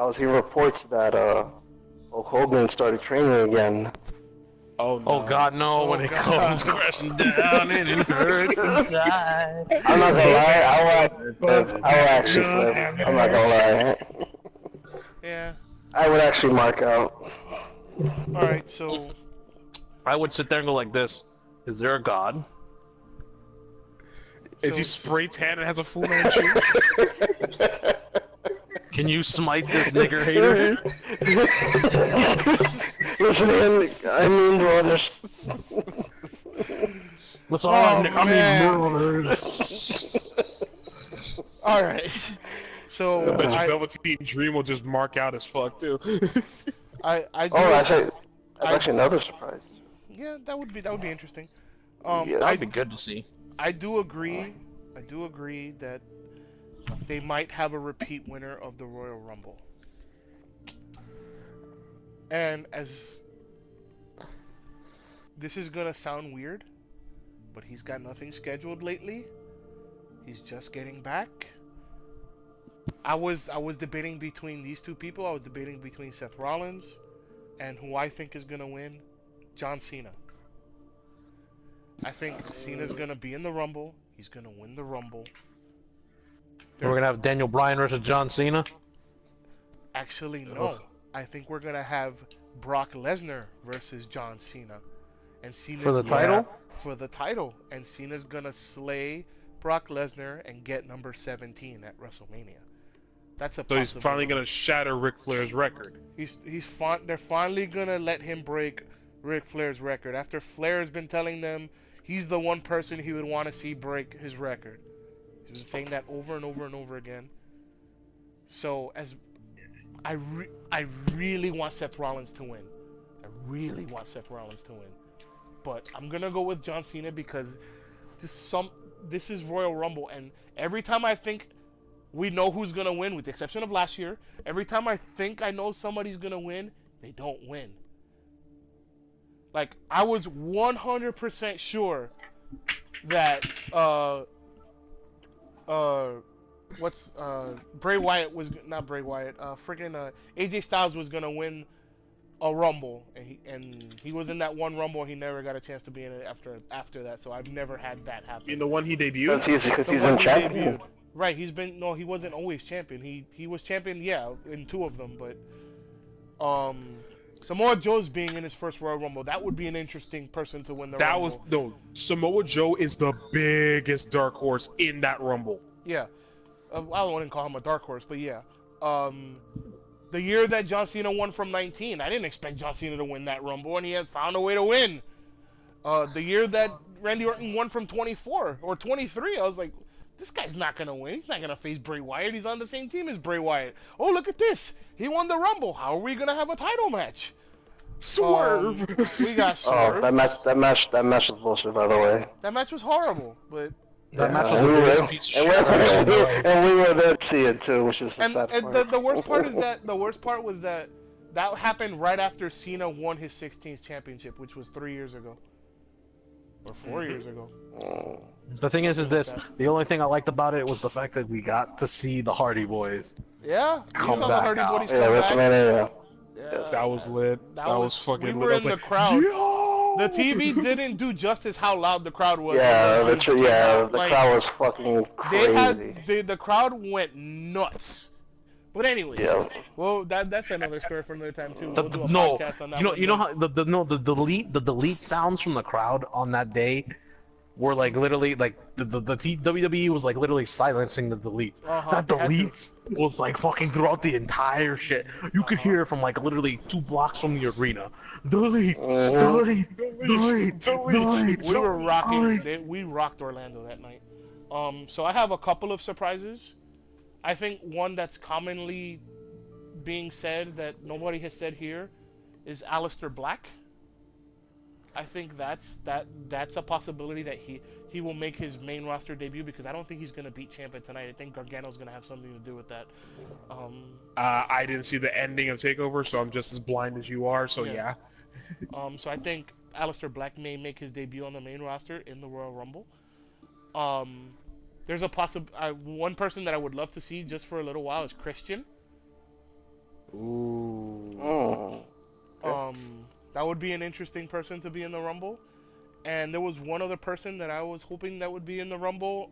was hearing reports that Hulk Hogan started training again. Oh, no. Oh God, no! When it comes crashing down and it hurts inside. I'm not gonna lie, I will actually flip. I'm not gonna lie. Yeah. I would actually mark out. Alright, so... I would sit there and go like this. Is there a god? Is he spray tan and has a Fu Manchu? Can you smite this nigger hater? Listen in, I mean brothers. What's all right, I man. mean brothers. Alright. So, I bet you Velveteen Dream will just mark out as fuck, too. That's actually another surprise. Yeah, that would be interesting. Yeah, that'd be good to see. I do agree that they might have a repeat winner of the Royal Rumble. And as this is gonna sound weird, but he's got nothing scheduled lately. He's just getting back. I was debating between these two people. I was debating between Seth Rollins and who I think is gonna win, John Cena. I think Cena's gonna be in the Rumble. He's gonna win the Rumble. We're gonna have Daniel Bryan versus John Cena? Actually, no. I think we're gonna have Brock Lesnar versus John Cena, and Cena's for the title. For the title, and Cena's gonna slay Brock Lesnar and get number 17 at WrestleMania. That's a. So he's finally gonna shatter Ric Flair's record. They're finally gonna let him break Ric Flair's record after Flair has been telling them he's the one person he would want to see break his record. He's been saying that over and over and over again. So as I really want Seth Rollins to win. I really want Seth Rollins to win. But I'm gonna go with John Cena because this is Royal Rumble, and every time I think we know who's gonna win, with the exception of last year, every time I think I know somebody's gonna win, they don't win. Like, I was 100% sure that Bray Wyatt was not Bray Wyatt. AJ Styles was gonna win a Rumble, and he was in that one Rumble. He never got a chance to be in it after that. So I've never had that happen. In the one he debuted, because he's been champion. Right, he wasn't always champion. He was champion, yeah, in two of them, but Samoa Joe's being in his first Royal Rumble, that would be an interesting person to win the Rumble. Samoa Joe is the biggest dark horse in that Rumble. Yeah. I wouldn't call him a dark horse, but yeah. The year that John Cena won from 19, I didn't expect John Cena to win that Rumble, and he had found a way to win. The year that Randy Orton won from 24 or 23, I was like, this guy's not going to win. He's not going to face Bray Wyatt. He's on the same team as Bray Wyatt. Oh, look at this. He won the Rumble. How are we going to have a title match? Swerve! We got Swerve. Oh, that match was bullshit, by the way. That match was horrible, but... That match was a piece of shit. And we were there to see it, too, which is the sad part. The worst part is that... The worst part was that happened right after Cena won his 16th championship, which was 3 years ago. Or 4 years ago. The thing is this. The only thing I liked about it was the fact that we got to see the Hardy Boys. Yeah, come back the Hardy out. Boys Yeah, WrestleMania. Yeah. That was lit. That was fucking lit. We were in the crowd. Yo! The TV didn't do justice how loud the crowd was. Yeah, the crowd was fucking crazy. The crowd went nuts. But anyway, yeah. Well, that's another story for another time too. We'll do a podcast on that you know how the delete sounds from the crowd on that day were like literally like the WWE was like literally silencing the delete. That delete was like fucking throughout the entire shit. You could hear it from like literally 2 blocks from the arena. Delete. We were rocking. We rocked Orlando that night. So I have a couple of surprises. I think one that's commonly being said that nobody has said here is Aleister Black. I think that's a possibility that he will make his main roster debut, because I don't think he's gonna beat Ciampa tonight. I think Gargano's gonna have something to do with that. I didn't see the ending of Takeover, so I'm just as blind as you are. So yeah. So I think Aleister Black may make his debut on the main roster in the Royal Rumble. There's a one person that I would love to see just for a little while is Christian. Ooh. That would be an interesting person to be in the Rumble. And there was one other person that I was hoping that would be in the Rumble.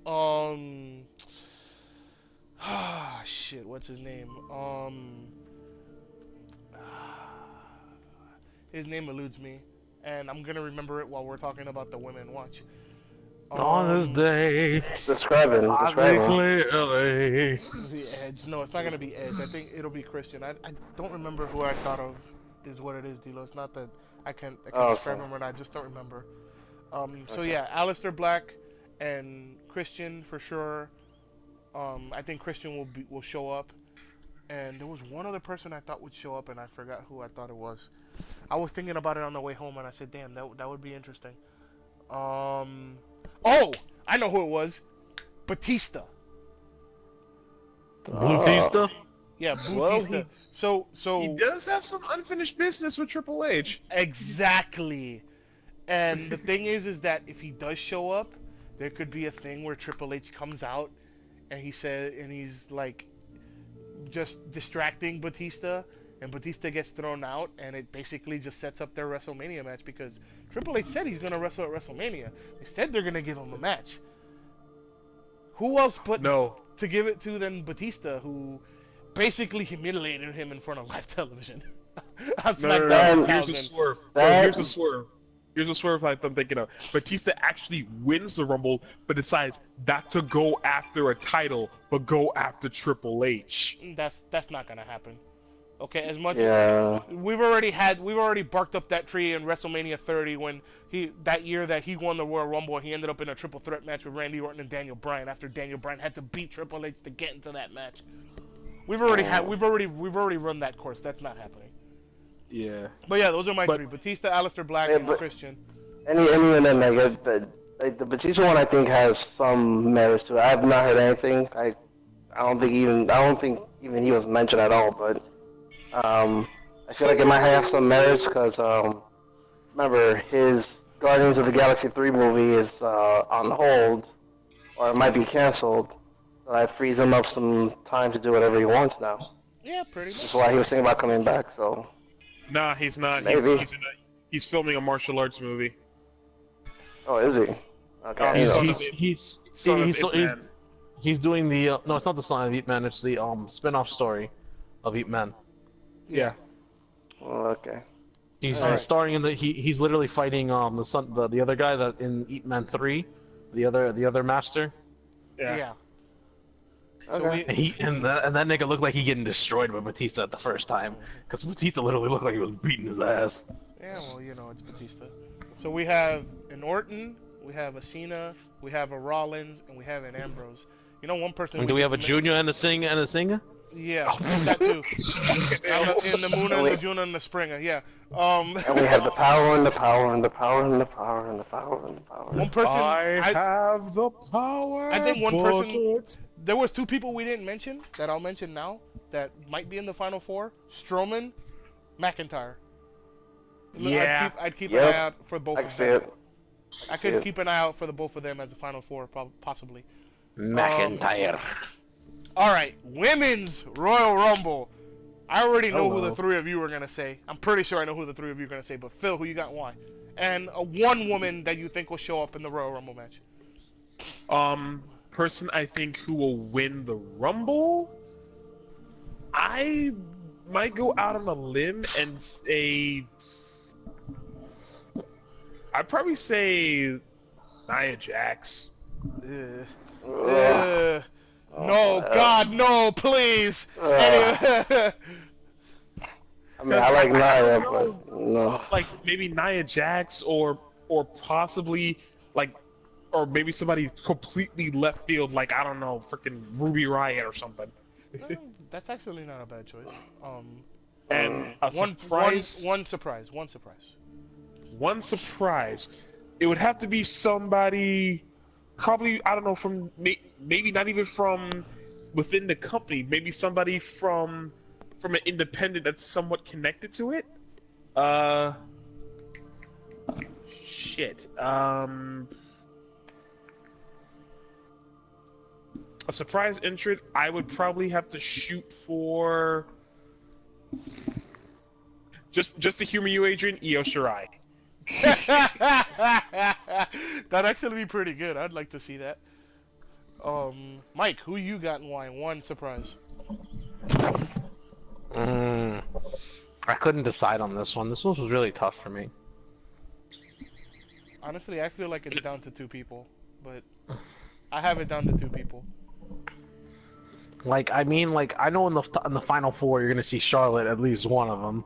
Shit, what's his name? His name eludes me, and I'm gonna remember it while we're talking about the women. Watch. On this day, Describe him. I Describe him. clearly. The Edge. No, it's not gonna be Edge. I think it'll be Christian. I don't remember who I thought of. Is what it is, Dilo. It's not that I can't describe him or not. I just don't remember. So yeah, Aleister Black and Christian for sure. I think Christian will show up. And there was one other person I thought would show up, and I forgot who I thought it was. I was thinking about it on the way home, and I said, "Damn, that would be interesting." Oh, I know who it was. Batista. Batista? Yeah, Batista. Well, so he does have some unfinished business with Triple H. Exactly. And the thing is that if he does show up, there could be a thing where Triple H comes out and he's like just distracting Batista, and Batista gets thrown out, and it basically just sets up their WrestleMania match because Triple H said he's gonna wrestle at WrestleMania. They said they're gonna give him a match. Who else but to give it to than Batista, who basically humiliated him in front of live television? On SmackDown. Here's a swerve. Here's a swerve. Here's a swerve I'm thinking of. Batista actually wins the Rumble, but decides not to go after a title, but go after Triple H. That's not gonna happen. Okay, as much we've already barked up that tree in WrestleMania 30 when that year that he won the Royal Rumble, he ended up in a triple threat match with Randy Orton and Daniel Bryan after Daniel Bryan had to beat Triple H to get into that match. We've already run that course. That's not happening. Yeah. But yeah, those are my three: Batista, Aleister Black, and Christian. Any of them, like the Batista one, I think has some merits to it. I have not heard anything. I don't think even he was mentioned at all. But I feel like it might have some merits because remember his Guardians of the Galaxy 3 movie is on hold, or it might be canceled. So that frees him up some time to do whatever he wants now. Yeah, pretty much. That's why he was thinking about coming back. So. Nah, he's not. Maybe. He's filming a martial arts movie. Oh, is he? Okay. He's doing the no, it's not the Son of Ip Man. It's the spin-off story of Ip Man. Yeah. Well, okay. He's starring in the. He's literally fighting the other guy that in Ip Man 3, the other master. Yeah. Okay. So and that nigga looked like he getting destroyed by Batista at the first time, because Batista literally looked like he was beating his ass. Yeah, well, it's Batista. So we have an Orton, we have a Cena, we have a Rollins, and we have an Ambrose. One person. And do we have a Junior and a Singer? Yeah, that too. In the Moon and the Juna and the Springer, yeah. And we have the power and the power and the power and the power and the power and the power. One person. I have the power. I think one person. There was two people we didn't mention that I'll mention now that might be in the final four: Strowman, McIntyre. Yeah. I'd keep an eye out for both of them. I could keep an eye out for the both of them as the final four, possibly. McIntyre. All right, Women's Royal Rumble. I already know who the three of you are gonna say. I'm pretty sure I know who the three of you are gonna say. But Phil, who you got? Why? And one woman that you think will show up in the Royal Rumble match. Person I think who will win the Rumble. I might go out on a limb and say. I'd probably say Nia Jax. No, God, no, please. I mean, I like Nia, but no. Like maybe Nia Jax or possibly or maybe somebody completely left field, like I don't know, freaking Ruby Riott or something. That's actually not a bad choice. And a surprise. One surprise. One surprise. It would have to be somebody. Probably, I don't know, from maybe not even from within the company. Maybe somebody from an independent that's somewhat connected to it. Shit. A surprise entrant. I would probably have to shoot for just to humor you, Adrian. Io Shirai. That'd actually be pretty good. I'd like to see that. Mike, who you got and why? One surprise. I couldn't decide on this one. This one was really tough for me. Honestly, I feel like it's down to 2 people, but I have it down to 2 people. Like, I mean, like, I know in the final 4 you're gonna see Charlotte, at least one of them.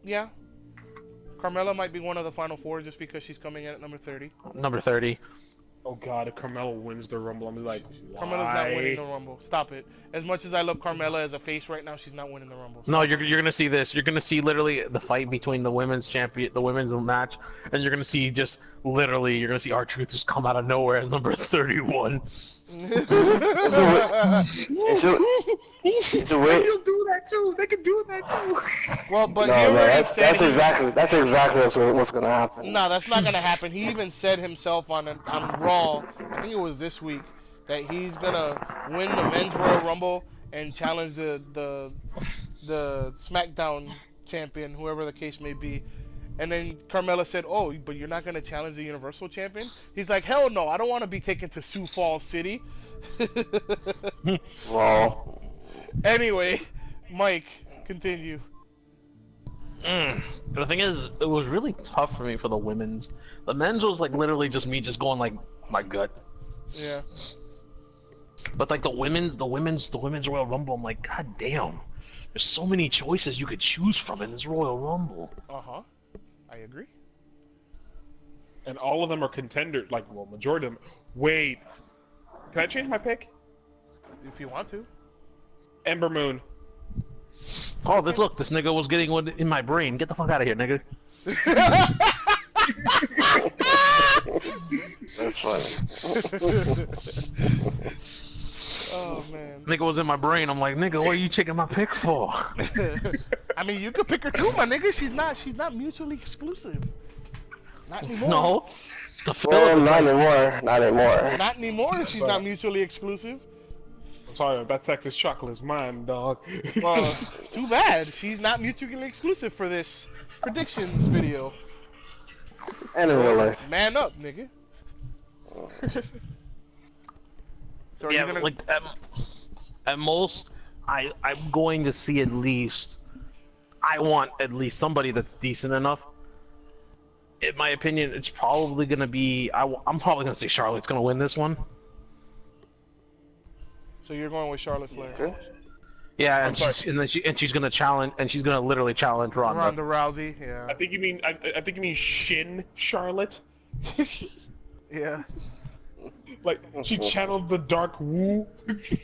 Yeah. Carmella might be one of the final 4 just because she's coming in at number 30. Number 30. Oh god, if Carmella wins the Rumble, I'm like, why? Carmella's not winning the Rumble. Stop it. As much as I love Carmella as a face right now, she's not winning the Rumble. No, you're gonna see this. You're gonna see literally the fight between the women's champion, the women's match, and you're gonna see just literally you're gonna see R-Truth just come out of nowhere as number 31. It's a way. They'll do that too. They can do that too. Well, but No, he man, already that's said exactly what's gonna happen. No, that's not gonna happen. He even said himself on Raw, I think it was this week, that he's gonna win the men's Royal Rumble and challenge the SmackDown champion, whoever the case may be. And then Carmella said, "Oh, but you're not gonna challenge the Universal Champion?" He's like, "Hell no! I don't want to be taken to Sioux Falls City." Well, Anyway, Mike, continue. The thing is, it was really tough for me for the women's. The men's was like literally just me just going like my gut. Yeah. But like the women's Royal Rumble, I'm like, god damn, there's so many choices you could choose from in this Royal Rumble. I agree. And all of them are contenders. Like, well, majority of them. Wait, can I change my pick? If you want to. Ember Moon. Oh, this nigga was getting one in my brain. Get the fuck out of here, nigga. that's funny. Oh man. Nigga was in my brain. I'm like, nigga, what are you checking my pick for? I mean, you could pick her too, my nigga. She's not mutually exclusive. Not anymore. No. Well, not anymore. Not anymore. Not anymore. She's not mutually exclusive. I'm sorry, that Texas chocolate is mine, dog. Well, too bad. She's not mutually exclusive for this predictions video. And in real life. Man up, nigga. So yeah, like at most, I'm going to see at least. I want at least somebody that's decent enough. In my opinion, it's probably gonna be. I'm probably gonna say Charlotte's gonna win this one. So you're going with Charlotte Flair. Okay. Yeah, and she's gonna challenge, and she's gonna literally challenge Ronda. Ronda Rousey, yeah. I think you mean Shin Charlotte. Yeah. Like she channeled the dark woo.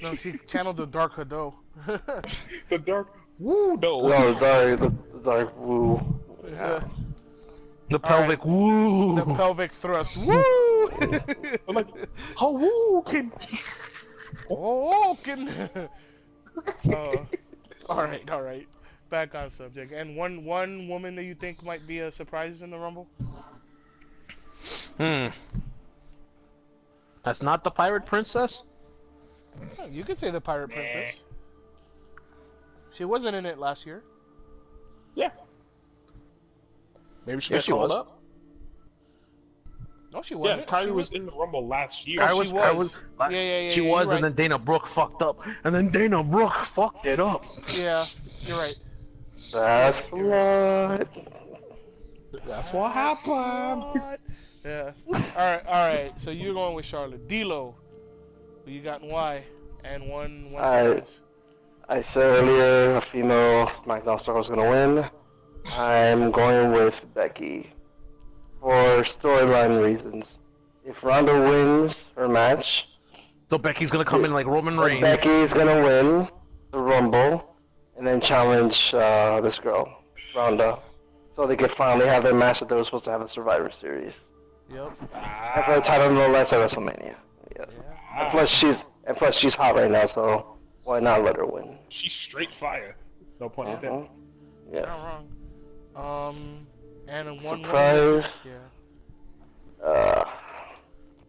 No, she channeled the dark Hado. The dark woo though. No, the dark woo. Yeah. The pelvic woo. The pelvic thrust. Woo! I'm like, how woo can? Oh, all right. Back on subject. And one woman that you think might be a surprise in the Rumble? That's not the Pirate Princess? You could say the Pirate Princess. She wasn't in it last year. Yeah. Maybe she Yeah, got she called was. up. No, she Yeah, wasn't. Kylie was in the Rumble last year. Oh, she was. Yeah, She you're was, right. and then Dana Brooke fucked up, and then Dana Brooke fucked it up. Yeah, you're right. That's what. That's what happened. Yeah. All right. So you're going with Charlotte. D-Lo, who you got and why? And one. I said earlier a female SmackDown star was gonna win. I'm going with Becky. For storyline reasons. If Ronda wins her match, So Becky's gonna come in like Roman Reigns. Becky's gonna win the Rumble and then challenge this girl, Ronda, so they can finally have their match that they were supposed to have in Survivor Series. Yep. And for the title no less at WrestleMania. Yes. And plus she's hot right now, so why not let her win? She's straight fire. No pun intended. Yeah. Not wrong. And in one Surprise. Yeah.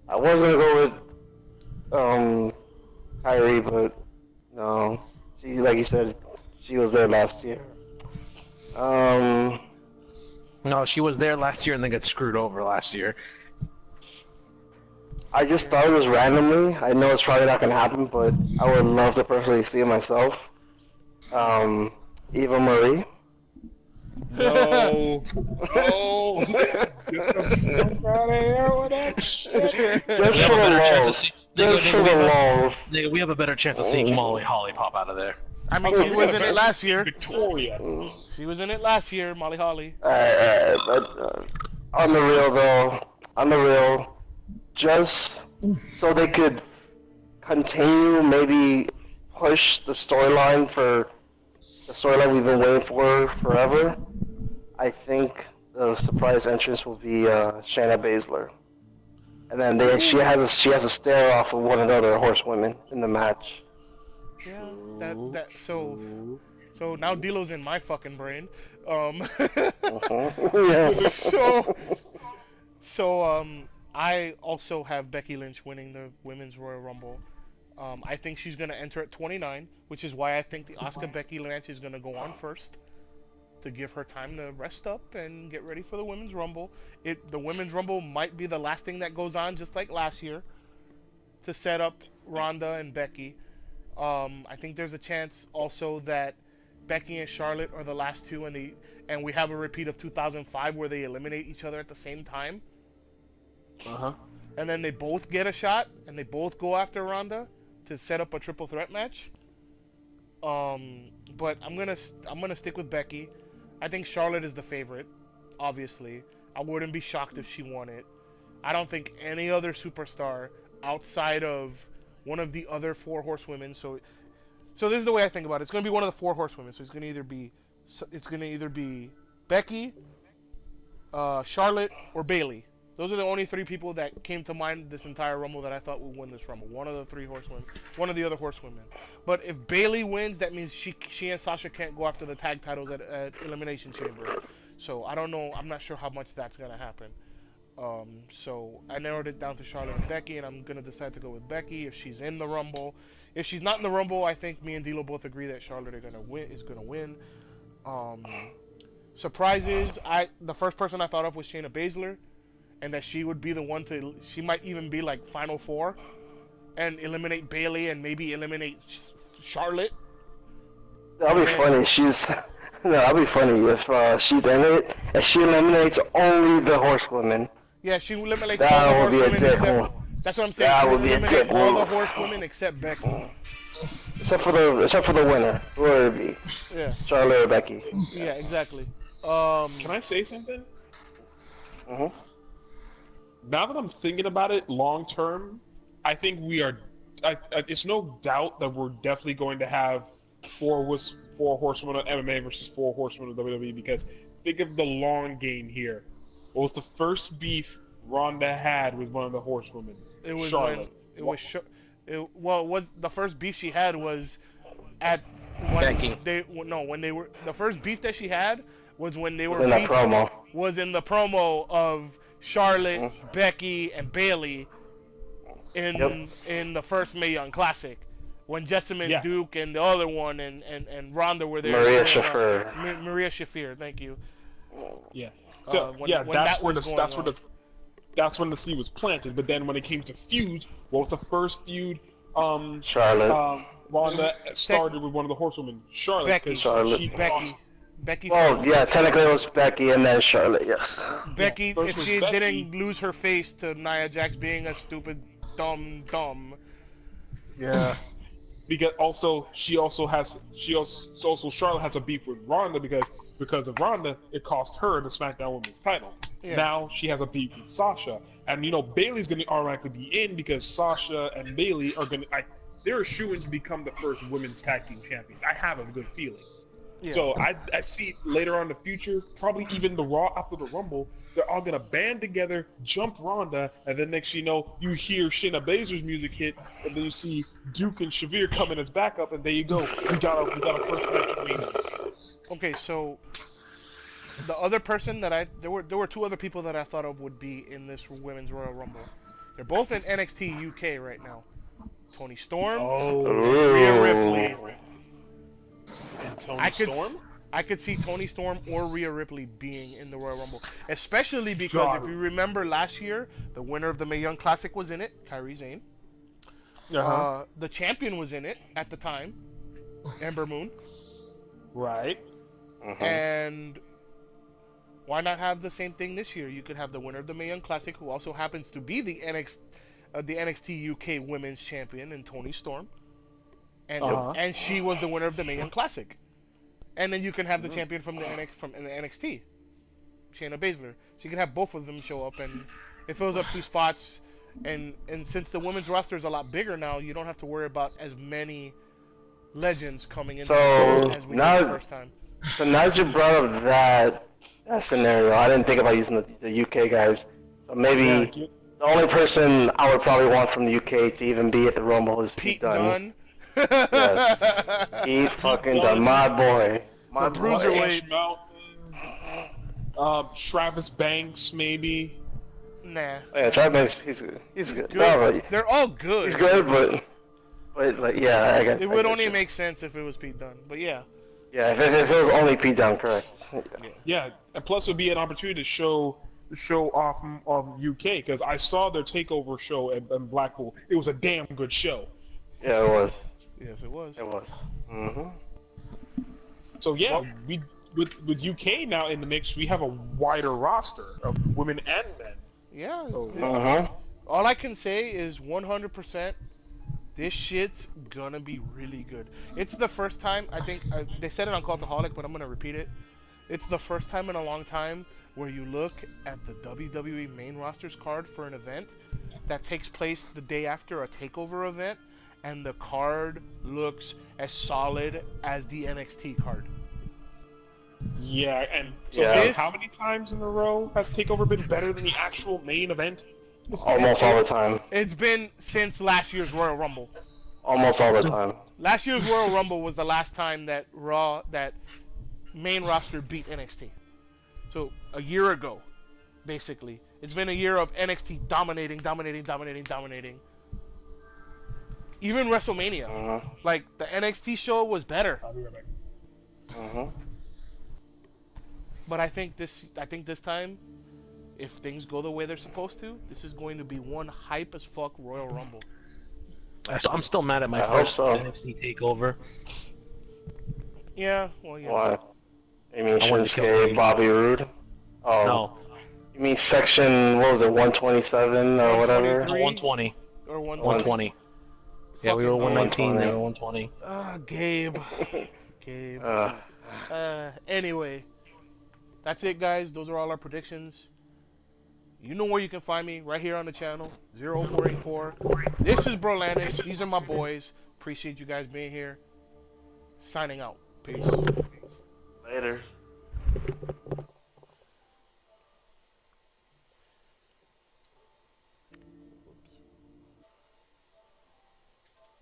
I was gonna go with Kyrie, but no. She, like you said, she was there last year. No, she was there last year and then got screwed over last year. I just thought it was randomly. I know it's probably not gonna happen, but I would love to personally see it myself. Eva Marie. No. No. Get the fuck out of here with that shit. Just We have for a the better chance of lulz. seeing. Just for the lulz. Nigga, we have a better chance of seeing Molly Holly pop out of there. I mean, Also, she we was got a in it better last see year. Victoria. She was in it last year, Molly Holly. Alright, but on the real though, just so they could continue, maybe push the storyline for the storyline we've been waiting for forever. I think the surprise entrance will be Shayna Baszler, and then she has a stare off of one another horsewomen in the match. Yeah, so now D'Lo's in my fucking brain. Yeah. I also have Becky Lynch winning the Women's Royal Rumble. I think she's gonna enter at 29, which is why I think the Asuka Becky Lynch is gonna go on first to give her time to rest up and get ready for the Women's Rumble. The Women's Rumble might be the last thing that goes on, just like last year, to set up Ronda and Becky. I think there's a chance also that Becky and Charlotte are the last two, and we have a repeat of 2005 where they eliminate each other at the same time. And then they both get a shot, and they both go after Ronda to set up a triple threat match. But I'm gonna stick with Becky. I think Charlotte is the favorite, obviously. I wouldn't be shocked if she won it. I don't think any other superstar outside of one of the other four horsewomen. So this is the way I think about it. It's gonna be one of the four horsewomen. So it's gonna either be Becky, Charlotte, or Bayley. Those are the only three people that came to mind this entire Rumble that I thought would win this Rumble. One of the three horsewomen, one of the other horsewomen. But if Bayley wins, that means she and Sasha can't go after the tag titles at Elimination Chamber. So I don't know. I'm not sure how much that's gonna happen. So I narrowed it down to Charlotte and Becky, and I'm gonna decide to go with Becky if she's in the Rumble. If she's not in the Rumble, I think me and D'Lo both agree that Charlotte is gonna win. Surprises. The first person I thought of was Shayna Baszler, and that she would be the one to. She might even be like Final Four, and eliminate Bayley and maybe eliminate Charlotte. That'll be funny. That'll be funny if she's in it and she eliminates only the horsewomen. Yeah, she eliminates all the horsewomen except. That's what I'm saying. That she would be a dick all move. the horsewomen except Becky. Except for the winner, who would it be? Yeah. Charlotte or Becky? Yeah, exactly. Can I say something? Mhm. Now that I'm thinking about it long term, I think we are. It's no doubt that we're definitely going to have four horsemen of MMA versus four horsemen of WWE, because think of the long game here. What was the first beef Ronda had with one of the horsewomen? It was Charlotte. the first beef she had was at Becky. The first beef that she had was when they were in that promo. Was in the promo of Charlotte, Becky, and Bayley in the first Mae Young Classic, when Jessamine Duke and the other one and Ronda were there. Maria Shafir. Maria Shafir, thank you. Yeah. So that's when the seed was planted. But then when it came to feuds, what was the first feud? Charlotte. Ronda started with one of the horsewomen, Charlotte. Becky. Oh yeah, technically it was Becky and then Charlotte. Yes. Becky, if she didn't lose her face to Nia Jax being a stupid, dumb. Yeah. Because Charlotte has a beef with Ronda because of Ronda, it cost her the SmackDown Women's title. Yeah. Now she has a beef with Sasha, and Bayley's going to automatically be in because Sasha and Bayley are they're shooing to become the first women's tag team champions. I have a good feeling. Yeah. So I see later on in the future, probably even the Raw after the Rumble, they're all gonna band together, jump Ronda, and then next you know, you hear Shayna Baszler's music hit, and then you see Duke and Shavir coming as backup, and there you go. We got a first match of Mania. Okay, so the other person that there were two other people that I thought of would be in this Women's Royal Rumble. They're both in NXT UK right now. Toni Storm, Rhea Ripley. And Toni Storm? I could see Toni Storm or Rhea Ripley being in the Royal Rumble. Especially because if you remember last year, the winner of the Mae Young Classic was in it, Kairi Sane. The champion was in it at the time, Ember Moon. Right. And Why not have the same thing this year? You could have the winner of the Mae Young Classic, who also happens to be the NXT UK Women's Champion, in Toni Storm, and she was the winner of the Mae Young Classic. And then you can have the champion from the NXT, Shayna Baszler. So you can have both of them show up, and it fills up 2 spots. And since the women's roster is a lot bigger now, you don't have to worry about as many legends coming in as we did the first time. So now that you brought up that scenario, I didn't think about using the UK guys. So maybe the only person I would probably want from the UK to even be at the Rumble is Pete Dunne. Yes. Pete fucking Dunne, my boy. My Bruiserweight. Travis Banks, maybe. Nah. Yeah, Travis Banks, he's good. He's good. Good. No, but they're all good. He's good, but like, yeah, I guess. It would only make sense if it was Pete Dunne, but yeah. Yeah, if it was only Pete Dunne, correct. Yeah, and plus it would be an opportunity to show off of UK, because I saw their takeover show in Blackpool. It was a damn good show. Yeah, it was. Yes, it was. It was. Mm-hmm. So yeah, with UK now in the mix, we have a wider roster of women and men. Yeah. All I can say is 100%. This shit's gonna be really good. It's the first time, I think, they said it on Cultaholic, but I'm gonna repeat it. It's the first time in a long time where you look at the WWE main rosters card for an event that takes place the day after a takeover event, and the card looks as solid as the NXT card. Yeah, and so how many times in a row has TakeOver been better than the actual main event? Almost all the time. It's been since last year's Royal Rumble. Almost all the time. Last year's Royal Rumble was the last time that that main roster beat NXT. So a year ago, basically. It's been a year of NXT dominating. Even WrestleMania. Like, the NXT show was better. I'll be right back. But I think this time, if things go the way they're supposed to, this is going to be one hype as fuck Royal Rumble. I'm still mad at my first NXT takeover. Yeah, well, yeah. Why? You mean Shinsuke, Bobby Roode? Oh. No. You mean section, what was it, 127 or whatever? 120. Or 120. Yeah, we were 119, they were 120. Gabe. Gabe. Anyway. That's it, guys. Those are all our predictions. You know where you can find me, right here on the channel, 0484. This is Brolandis. These are my boys. Appreciate you guys being here. Signing out. Peace.